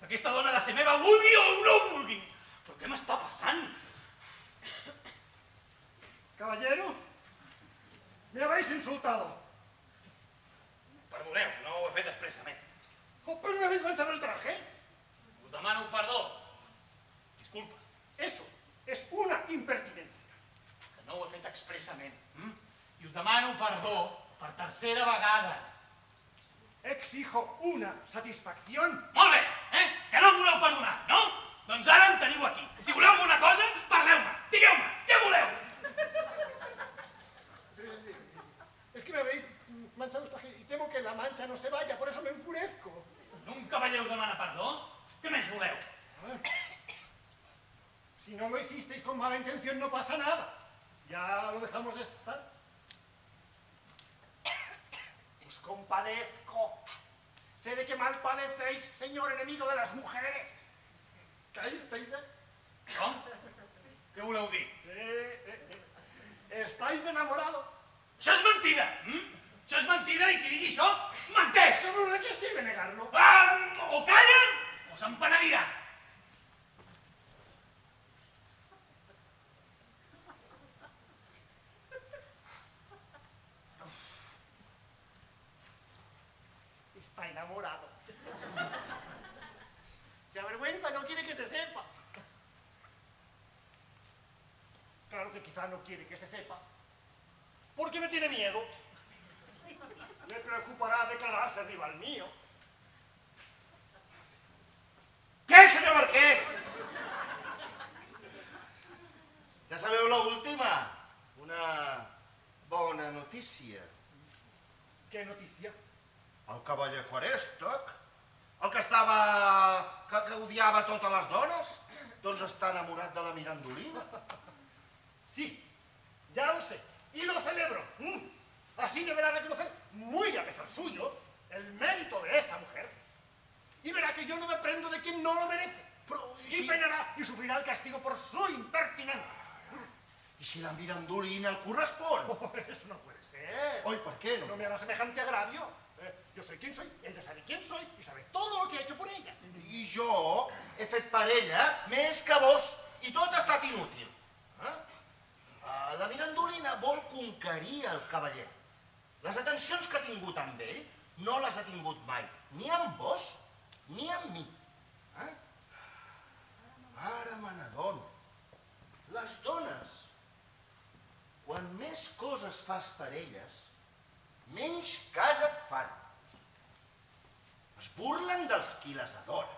Aquesta dona ha de ser meva, vulgui o no vulgui. Però què m'està passant? Caballero, me habéis insultado. Perdoneu, no ho he fet expressament. Oh, pero me habéis manchado el traje. Us demano perdó. Disculpa, Eso es una impertinencia. que no ho he fet expressament. I us demano perdó per tercera vegada. Exijo una satisfacción. Molt bé, que no em voleu perdonar, no? Doncs ara em teniu aquí. Si voleu alguna cosa, parleu-me. Digueu-me, què voleu? Es que me habéis manchado el traje y temo que la mancha no se vaya, por eso me enfurezco. Nunca Si no lo hicisteis con mala intención, no pasa nada. Ya lo dejamos de estar. Os compadezco. Sé de qué mal padecéis, señor enemigo de las mujeres. Caísteis, Com? Què voleu dir? Estáis enamorado. Això és mentida! Això és mentida i qui digui això, menteix! Pero ¿de qué sirve negarlo? O callen o se'n penedirà. Está enamorado. Se avergüenza, no quiere que se sepa. Claro que quizá no quiere que se sepa, porque me tiene miedo. Le preocupará declararse rival mío. Què, senyor Marquès? Ja sabeu l'última? Una bona notícia. ¿Qué noticia? El cavaller Forestac, el que odiava totes les dones, doncs està enamorat de la Mirandolina. Sí, ya lo sé, y lo celebro. Así deberá reconocer, muy a pesar suyo, el mérito de esa mujer. Y verá que yo no me prendo de quien no lo merece. Y penará y sufrirá el castigo por su impertinencia. I si la Mirandolina el correspon? Eso no puede ser. Oi, per què no? No me hará semejante agravio. Yo soy quien soy, ella sabe quién soy y sabe todo lo que he hecho por ella. I jo he fet per ella més que vos i tot ha estat inútil. La Mirandolina vol conquerir el cavaller. Les atencions que ha tingut amb ell no les ha tingut mai, ni amb vos ni amb mi. Ara me n'adono. Les dones, quan més coses fas per elles, menys cas et fan. Es burlen dels qui les adora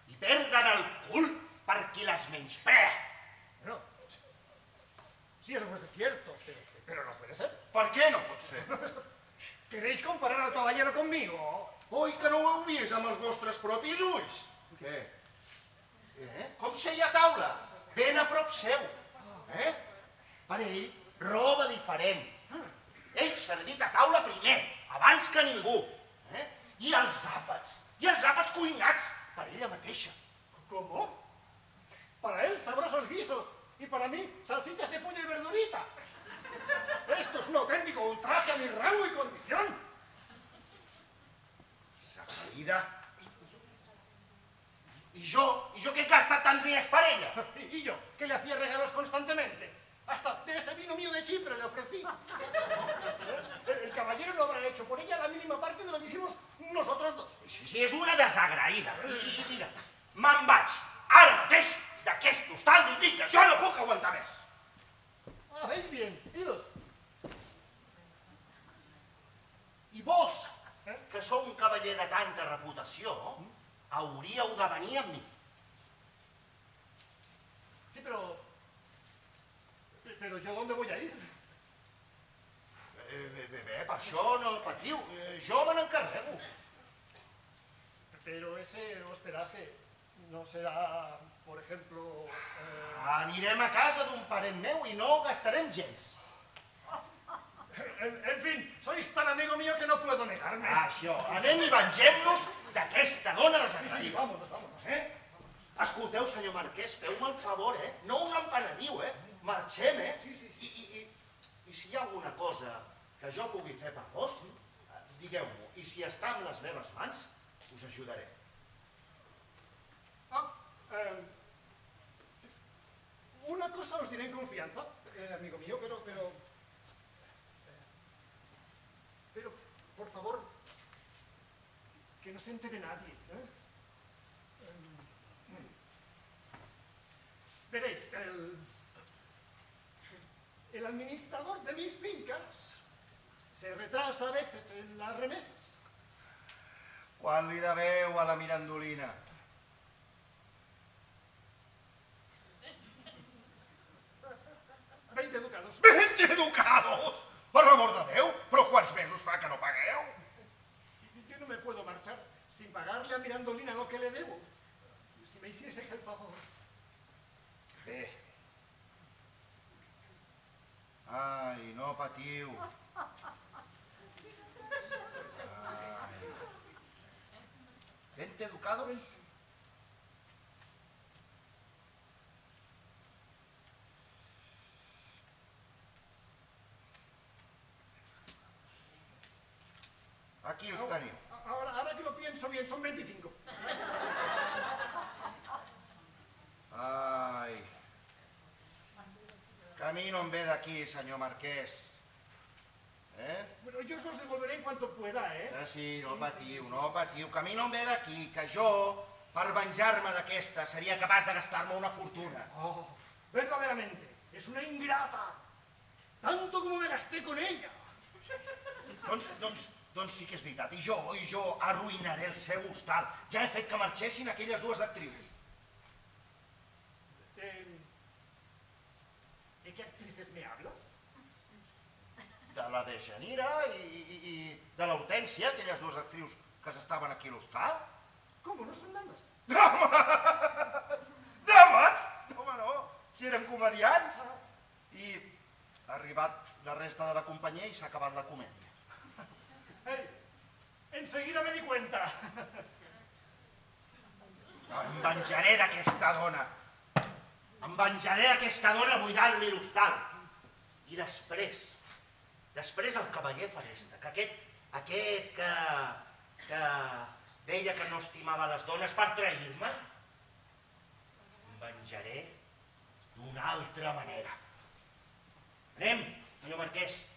i perden el cul per qui les menysprea. Bueno, sí, eso puede ser cierto, pero no puede ser. Per què no pot ser? ¿Queréis comparar al caballero conmigo? Oi que no ho heu vist amb els vostres propis ulls? Què? Com seia a taula? Ben a prop seu. Per ell, roba diferent. Ell servit a taula primer, abans que ningú. I els àpats cuinats per ella mateixa. ¿Cómo? Para él, sabrosos guisos. Y para mí, salsichas de pollo y verdurita. Esto es un auténtico ultraje a mi rango y condición. Sagrida. I jo que he gastat tants diners per ella? Y yo, que le hacía regalos constantemente. Hasta de ese vino mío de Chipre le ofrecí. El caballero no habrá hecho por ella la mínima parte de lo que hicimos nosotros dos. Sí, és una desagraïda. I mira, me'n vaig ara mateix d'aquest hostal i dic que jo no puc aguantar més. Hacéis bien, idos. I vos, que sou un cavaller de tanta reputació, hauríeu de venir amb mi. Sí, pero ¿yo dónde voy a ir? Bé, per això no patiu, jo me n'encarrego. Pero ese hospedaje no será, por ejemplo... Anirem a casa d'un parent meu i no gastarem gens. En fin, sois tan amigo mío que no puedo negarme. Això, anem i vengem-nos d'aquesta dona Sí, desagraïda. vámonos. Escolteu, senyor Marquès, feu-me el favor, no us en penediu, marxem, Sí. I si hi ha alguna cosa que jo pugui fer per vos, digueu-m'ho, i si està en les meves mans, us ajudaré. Una cosa os diré en confianza, amigo mío, pero, por favor, que no se entere nadie. Veréis, el administrador de mis fincas se retrasa a veces en las remesas. Quan li deveu a la Mirandolina? 20 ducados. 20 ducados! Per l'amor de Déu, però quants mesos fa que no pagueu? Yo no me puedo marchar sin pagarle a Mirandolina lo que le debo. Si me hicieseis el favor. Bé, patiu. Vente educados. Aquí els teniu. Ahora que lo pienso bien, son 25. Ai. Que a mi no em ve d'aquí, senyor Marquès. Bueno, yo os los devolveré en cuanto pueda, ¿eh? Sí, no patiu, que a mi no em ve d'aquí, que jo, per venjar-me d'aquesta, seria capaç de gastar-me una fortuna. Oh, verdaderamente, es una ingrata. Tanto como me gasté con ella. Doncs sí que és veritat. I jo arruïnaré el seu hostal. Ja he fet que marxessin aquelles dues actrius. ¿De qué actrices me hablas? De la Dejanira i de l'Hortènsia, aquelles dues actrius que s'estaven aquí a l'hostal. ¿Cómo? ¿No son damas? Dames? Home, no. Si eren comediants. I ha arribat la resta de la companyia i s'ha acabat la comèdia. Enseguida me di cuenta. Em venjaré d'aquesta dona. Em venjaré d'aquesta dona buidant-li l'hostal. I després el cavaller Faresta, que aquest que deia que no estimava les dones per trair-me, em venjaré d'una altra manera. Anem, senyor Marquès.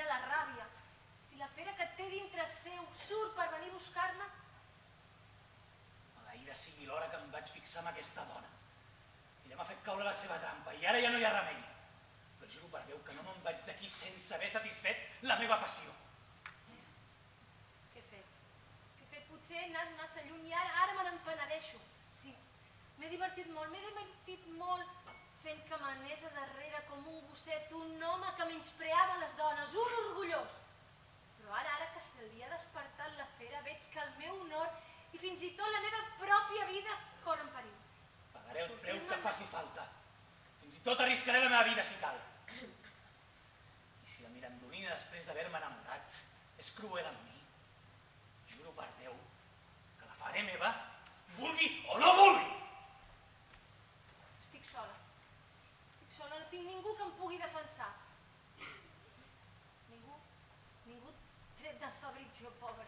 La ràbia. Si la fera que té dintre seu surt per venir a buscar-me... Maleïda sigui l'hora que em vaig fixar en aquesta dona. Ella m'ha fet caure la seva trampa i ara ja no hi ha remei. Però juro per Déu que no me'n vaig d'aquí sense haver satisfet la meva passió. Què he fet? Potser he anat massa lluny i ara me n'empenedeixo. Sí, m'he divertit molt fent que m'anés a darrere com un gosset, un home que menyspreava les dones, un orgullós. Però ara que se li ha despertat la fera, veig que el meu honor i fins i tot la meva pròpia vida corren perill. Pagaré el preu que faci falta. Fins i tot arriscaré la meva vida si cal. I si la Mirandolina, després d'haver-me enamorat, és cruel amb mi, juro per Déu que la faré meva, vulgui o no vulgui. Estic sola, no tinc ningú que em pugui defensar. Ningú tret del Fabrizio, pobre.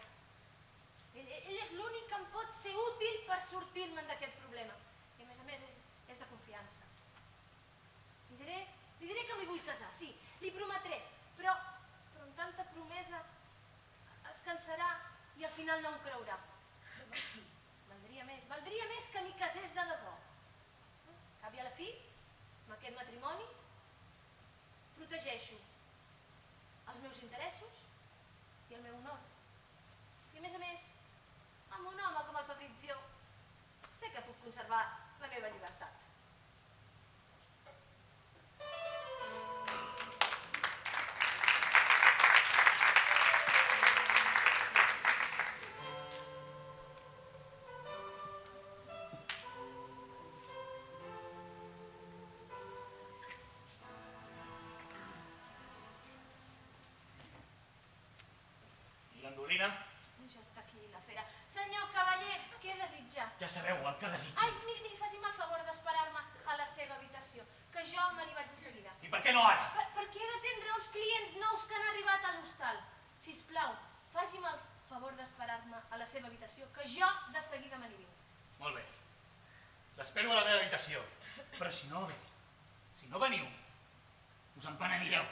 Ell és l'únic que em pot ser útil per sortir-me'n d'aquest problema. I a més és de confiança. Li diré que m'hi vull casar, sí, li prometré, però amb tanta promesa es cansarà i al final no em creurà. Valdria més que m'hi casés de debò. Cap i a la fi, amb aquest matrimoni, protegeixo els meus interessos i el meu honor. I a més, amb un home com el Fabrizio, sé que puc conservar la meva llibertat. Mirandolina? Ja està aquí la fera. Senyor cavaller, què desitja? Ja sabeu el que desitja. Ai, miri, faci'm el favor d'esperar-me a la seva habitació, que jo me n'hi vaig de seguida. I per què no ara? Perquè he d'atendre uns clients nous que han arribat a l'hostal. Sisplau, faci'm el favor d'esperar-me a la seva habitació, que jo de seguida me n'hi vinc. Molt bé. L'espero a la meva habitació. Però si no veniu, us en penedireu.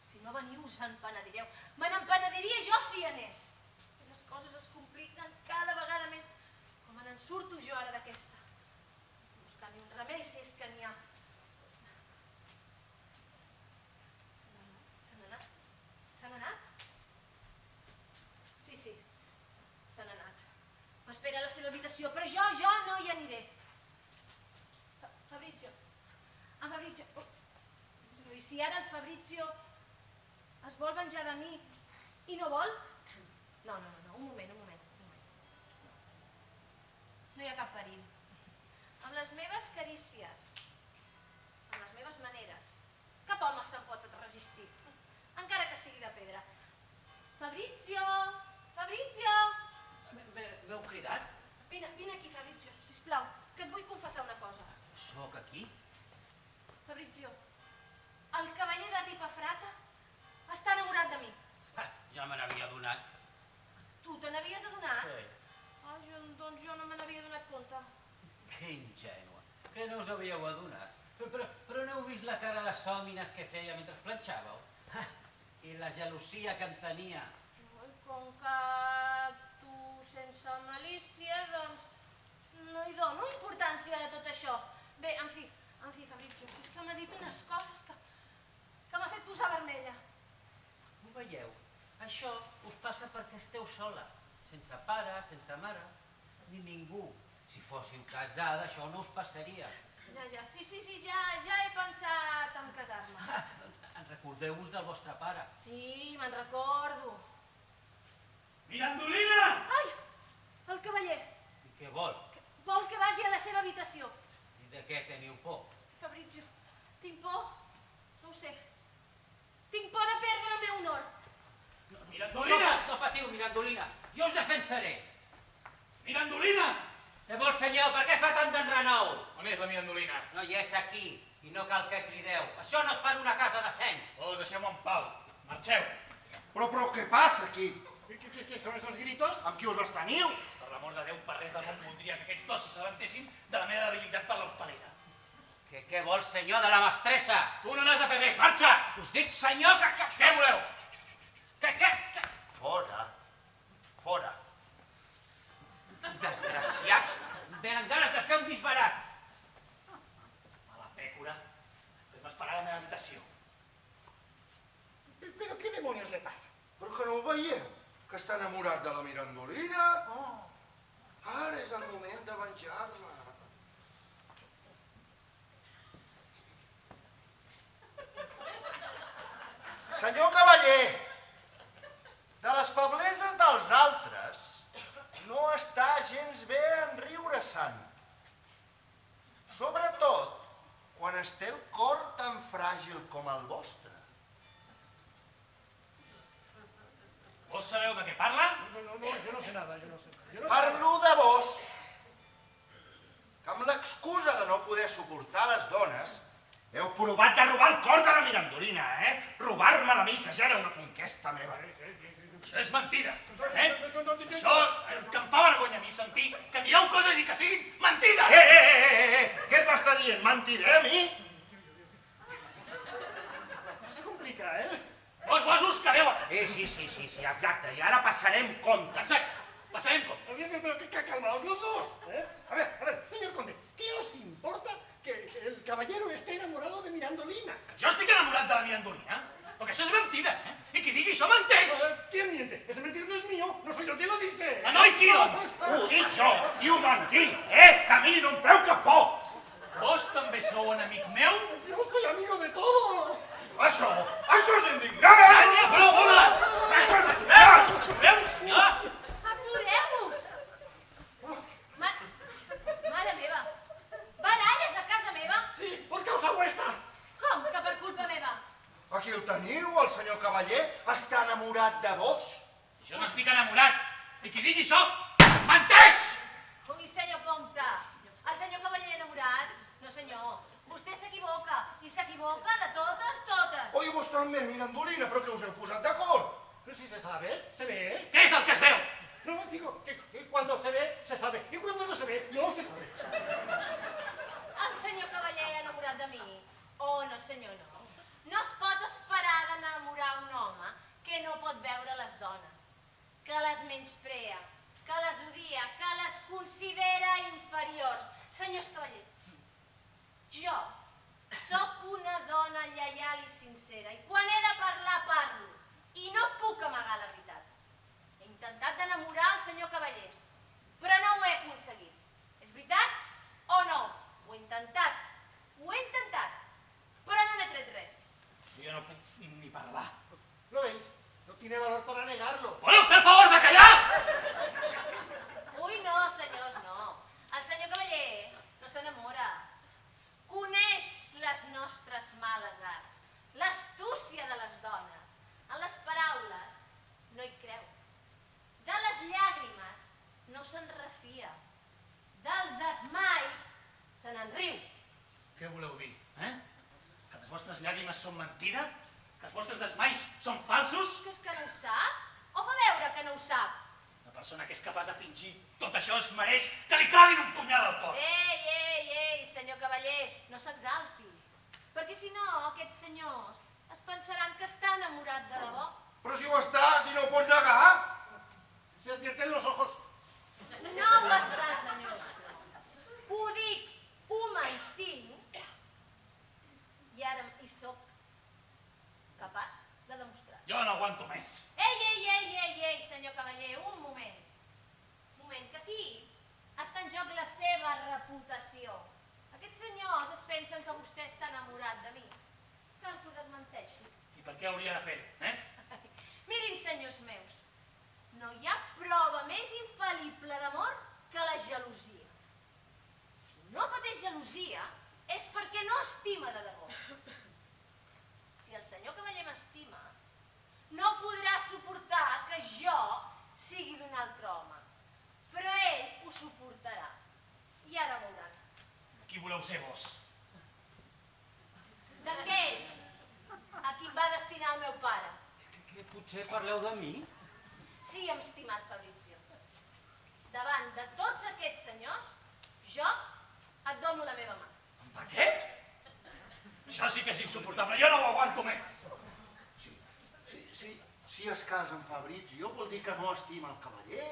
Si no veniu, us en penedireu. Me n'empenediria jo si hi anés. I les coses es compliquen cada vegada més. Com me n'en surto jo ara d'aquesta? Buscant-hi un remei, si és que n'hi ha. Se n'ha anat? Se n'ha anat? Sí, se n'ha anat. M'espera a la seva habitació, però jo no hi aniré. Fabrizio. En Fabrizio. I si ara el Fabrizio es vol venjar de mi i no vol? No, un moment. No hi ha cap perill. Amb les meves carícies, amb les meves maneres, cap home se'n pot resistir, encara que sigui de pedra. Fabrizio! Fabrizio! M'heu cridat? Vine aquí, Fabrizio, sisplau, que et vull confessar una cosa. Sóc aquí? Fabrizio, el cavaller de Ripafrata està enamorat de mi. Ja me n'havia adonat. Tu te n'havies adonat? Sí. Doncs jo no me n'havia donat compte. Que ingènua, que no us havíeu adonat. Però no heu vist la cara de sòmines que feia mentre planxàveu? I la gelosia que em tenia. Com que tu, sense malícia, doncs no hi dono importància a tot això. Bé, en fi, Fabrizio, és que m'ha dit unes coses que m'ha fet posar vermella. Ho veieu? Això us passa perquè esteu sola, sense pare, sense mare, ni ningú. Si fóssiu casada, això no us passaria. Ja, sí, ja he pensat en casar-me. Recordeu-vos del vostre pare. Sí, me'n recordo. Mirandolina! Ai, el cavaller. I què vol? Vol que vagi a la seva habitació. I de què teniu por? Fabrizio, tinc por? No ho sé. Tinc por de perdre el meu honor. Mirandolina! No patiu, Mirandolina. Jo us defensaré. Mirandolina! Què vol, senyor? Per què fa tant d'enrenou? On és la Mirandolina? No hi és aquí, i no cal que crideu. Això no es fa en una casa de seny. Deixeu-me en pau. Marxeu. Però què passa aquí? ¿Qué son esos gritos? Amb qui us les teniu? Per l'amor de Déu, per res del món voldria que aquests dos s'assabentessin de la meva debilitat per l'hostalera. Què vol, senyor, de la mestressa? Tu no n'has de fer res, marxa! Us dic, senyor, que... Què voleu? Què? Fora. Desgraciats, venen ganes de fer un disbarat. A la pècora, fem esperar a la meva habitació. ¿Pero qué demonios le pasa? Però que no ho veieu? Que està enamorat de la Mirandolina? Ara és el moment de venjar-me. Senyor cavaller, de les febleses dels altres no està gens bé en riure-se'n. Sobretot quan es té el cor tan fràgil com el vostre. Vos sabeu de què parla? No, yo no sé nada. Parlo de vos, que amb l'excusa de no poder suportar les dones heu provat de robar el cor de la Mirandolina, Robar-me a mi, que ja era una conquesta meva. Això és mentida, Això que em fa vergonya a mi sentir que direu coses i que siguin mentides! Què et m'està dient? Mentiré a mi? Eso se complica, Vos us quedeu aquí. Sí, exacte. I ara passarem comptes. Exacte, passarem comptes. Pero calmaos los dos. A ver, señor conde, ¿qué os importa que el caballero esté enamorado de Mirandolina? Jo estic enamorat de la Mirandolina, perquè això és mentida, I qui digui això menteix. ¿Quién miente? Ese mentir no es mío, no soy yo quien lo dice. No, i qui, doncs? Ho dic jo i ho mantinc, Que a mi no em treu cap por. Vos també sou enemic meu? Yo soy amigo de todos. Això és indignant! Calla, broma! Veus, senyor? Atureu-vos! Mare meva, baralles a casa meva? Sí, por causa vuestra. Com que per culpa meva? Aquí el teniu, el senyor cavaller, està enamorat de vos. Jo no estic enamorat. I qui digui això, menteix! Ui, senyor comte, el senyor cavaller enamorat? No, senyor, vostè s'equivoca, i s'equivoca de totes. Oi, vos també, Mirandolina, però que us heu posat d'acord? Pero si se sabe, se ve. Què és el que es veu? No, digo, que cuando se ve, se sabe. Y cuando no se ve, no se sabe. El senyor cavaller enamorat de mi. Senyors cavaller, jo sóc una dona lleial i sincera i quan he de parlar parlo i no puc amagar la veritat. He intentat d'enamorar el senyor cavaller, però no ho he aconseguit. És veritat o no? Ho he intentat, però no n'he tret res. Jo no puc ni parlar. ¿Lo veis? No tiene valor para negarlo. Bueno, per favor, de callar! Ui, no, senyors, no. El senyor cavaller no s'enamora. Coneix les nostres males arts, l'astúcia de les dones. En les paraules no hi creu. De les llàgrimes no se'n refia. Dels desmais se n'en riu. Què voleu dir, eh? Que les vostres llàgrimes són mentida? Que els vostres desmais són falsos? Que és que no ho sap? O fa veure que no ho sap? Una persona que és capaç de fingir tot això es mereix que li clavin un punyal al cor. Ei, senyor cavaller, no s'exalti. Perquè si no, aquests senyors es pensaran que està enamorat de debò. Però si ho està, si no ho pot negar. Se advierten los ojos. No ho està, senyors. Ho dic, ho mantinc i ara hi soc capaç de demostrar. Jo no aguanto més. Ei, senyor cavaller, un moment. Un moment, que aquí està en joc la seva reputació. Aquests senyors es pensen que vostè està enamorat de mi. Cal que ho desmenteixi. I per què hauria de fer-ho, eh? Mirin, senyors meus, no hi ha prova més infal·lible d'amor que la gelosia. Si no pateix gelosia és perquè no estima de debò. Si el senyor cavaller m'estima, no podrà suportar que jo sigui d'un altre home. Però ell ho suportarà. I ara veuran. Qui voleu ser vos? D'aquell a qui em va destinar el meu pare. Que potser parleu de mi? Sí, estimat Fabrizio. Davant de tots aquests senyors, jo et dono la meva mà. Amb aquest? Això sí que és insuportable, jo no ho aguanto més. Si es casa amb Fabrizio, vol dir que no estima el cavaller.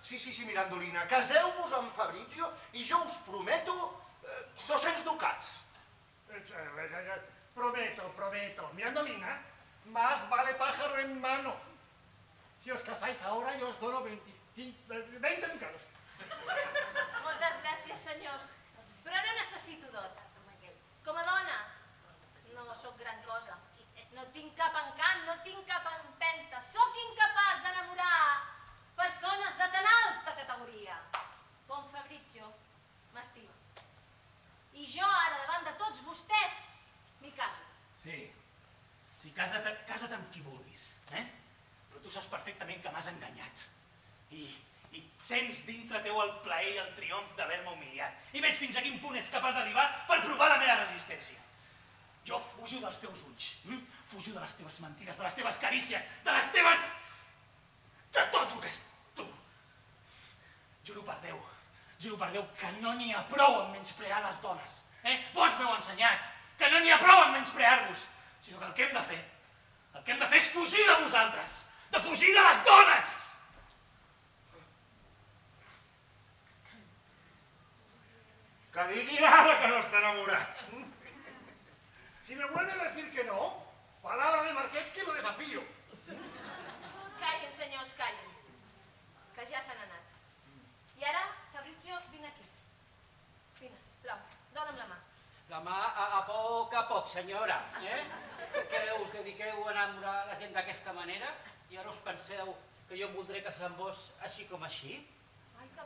Sí, Mirandolina, caseu-vos amb Fabrizio i jo us prometo 200 ducats. Prometo. Mirandolina, más vale pájaro en mano. Si os casáis ahora, yo os dono 20 ducados. Moltes gràcies, senyors. Però no necessito dot. Com a dona, no sóc gran cosa. No tinc cap encant, no tinc cap empenta. Sóc incapaç d'enamorar persones de tan alta categoria. Bon Fabrizio m'estima. I jo ara, davant de tots vostès, m'hi caso. Sí, casa't amb qui vulguis, eh? Però tu saps perfectament que m'has enganyat. I sents dintre teu el plaer i el triomf d'haver-me humiliat. I veig fins a quin punt ets capaç d'arribar per provar la meva resistència. Jo fujo dels teus ulls, fujo de les teves mentides, de les teves carícies, de les teves... de tot el que és tu. Juro per Déu que no n'hi ha prou en menysprear les dones. Vos m'heu ensenyat que no n'hi ha prou en menysprear-vos, sinó que el que hem de fer és fugir de vosaltres, de fugir de les dones. Que digui ara que no està enamorat. Si me vuelve a decir que no, palabra de marqués que lo desafío. Callen, senyors, callen. Que ja s'han anat. I ara, Fabrizio, vine aquí. Vine, sisplau, dona'm la mà. La mà a poc, senyora. Que us dediqueu a enamorar la gent d'aquesta manera i ara us penseu que jo em voldré casar amb vos així com així? Ai, que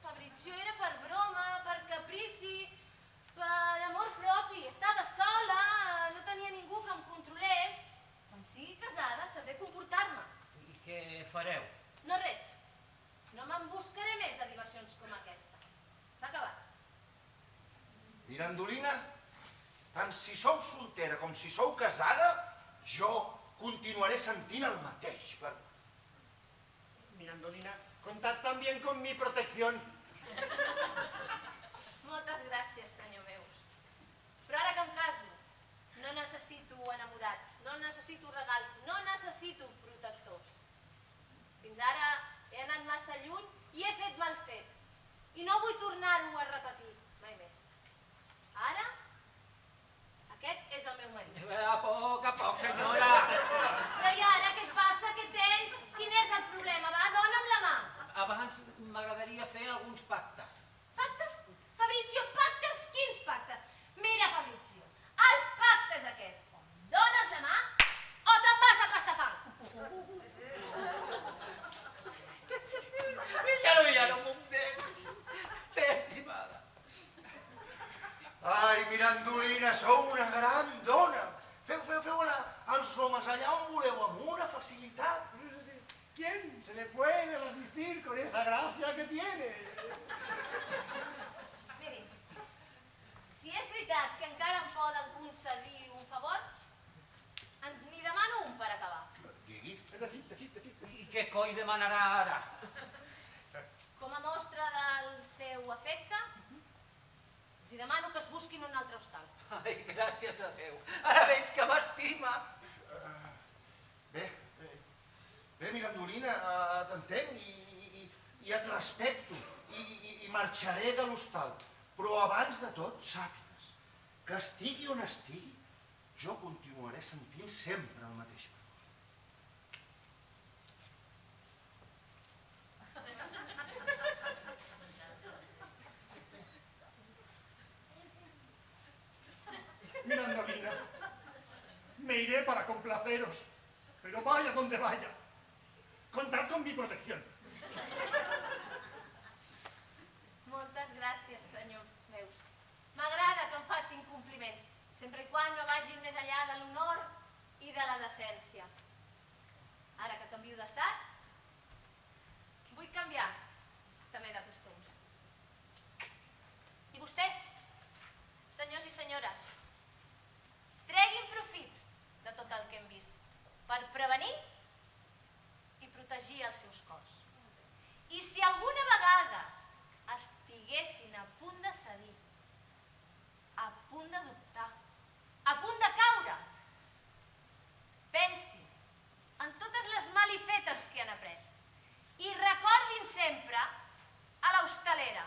Fabrizio era per broma, per caprici, per amor propi. Estava sola, no tenia ningú que em controlés. Quan sigui casada sabré comportar-me. I què fareu? No res. No me'n buscaré més de diversions com aquesta. S'ha acabat. Mirandolina, tant si sou soltera com si sou casada, jo continuaré sentint el mateix per vos. Mirandolina, contad también con mi protección. Moltes gràcies, senyor meus. Però ara que em caso, no necessito enamorats, no necessito regals, no necessito protectors. Fins ara he anat massa lluny i he fet mal fet. I no vull tornar-ho a repetir. pactes. Pactes? Fabrizio, pactes? Quins pactes? Mira, Fabrizio, el pacte és aquest. O em dones la mà o te'n vas a Pastafang. Ja no m'ho entenc. Té estimada. Ai, Mirandolina, sou una gran dona. Feu anar els homes allà on voleu amb una facilitat. ¿Quién se le puede resistir con esa gracia que tiene? Mirin, si és veritat que encara em poden concedir un favor, n'hi demano un per acabar. Digui. Decid. I què coi demanarà ara? Com a mostra del seu afecte, els demano que es busquin un altre hostal. Ai, gràcies a Déu. Ara veig que m'estima. Bé, Mirandolina, t'entenc i et respecto i marxaré de l'hostal. Però abans de tot, sàpigues que estigui on estigui, jo continuaré sentint sempre el mateix per vos. Mirandolina, me iré para complaceros, pero vaya donde vaya. Contad con mi protección. Moltes gràcies, senyor Meus. M'agrada que em facin compliments, sempre i quan no vagin més enllà de l'honor i de la decència. Ara que canvio d'estat, vull canviar també de costums. I vostès, senyors i senyores, treguin profit de tot el que hem vist per prevenir i protegir els seus cors. I si alguna vegada estiguessin a punt de cedir, a punt de dubtar, a punt de caure, pensin en totes les malifetes que han après i recordin sempre a l'hostalera.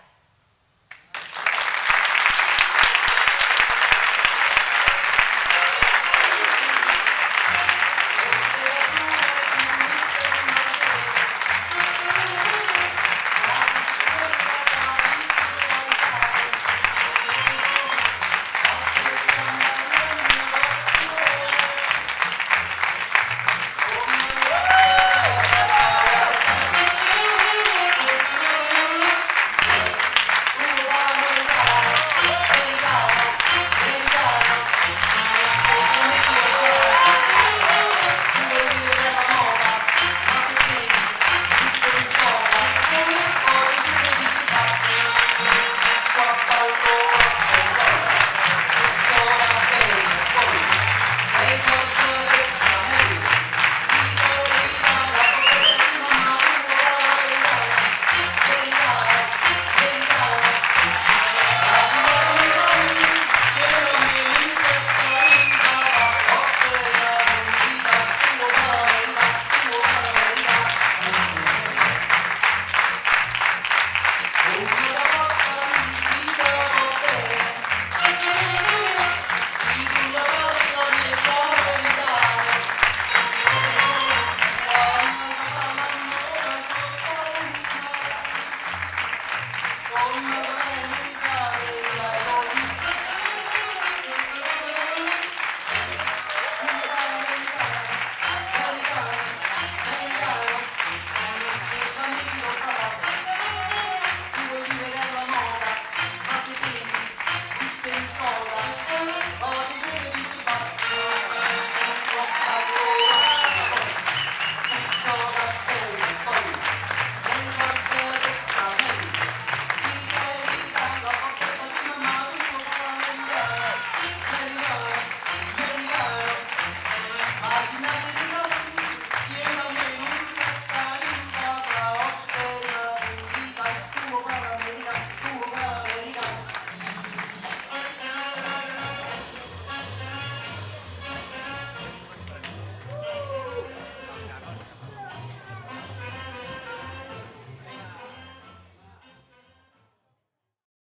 Oh,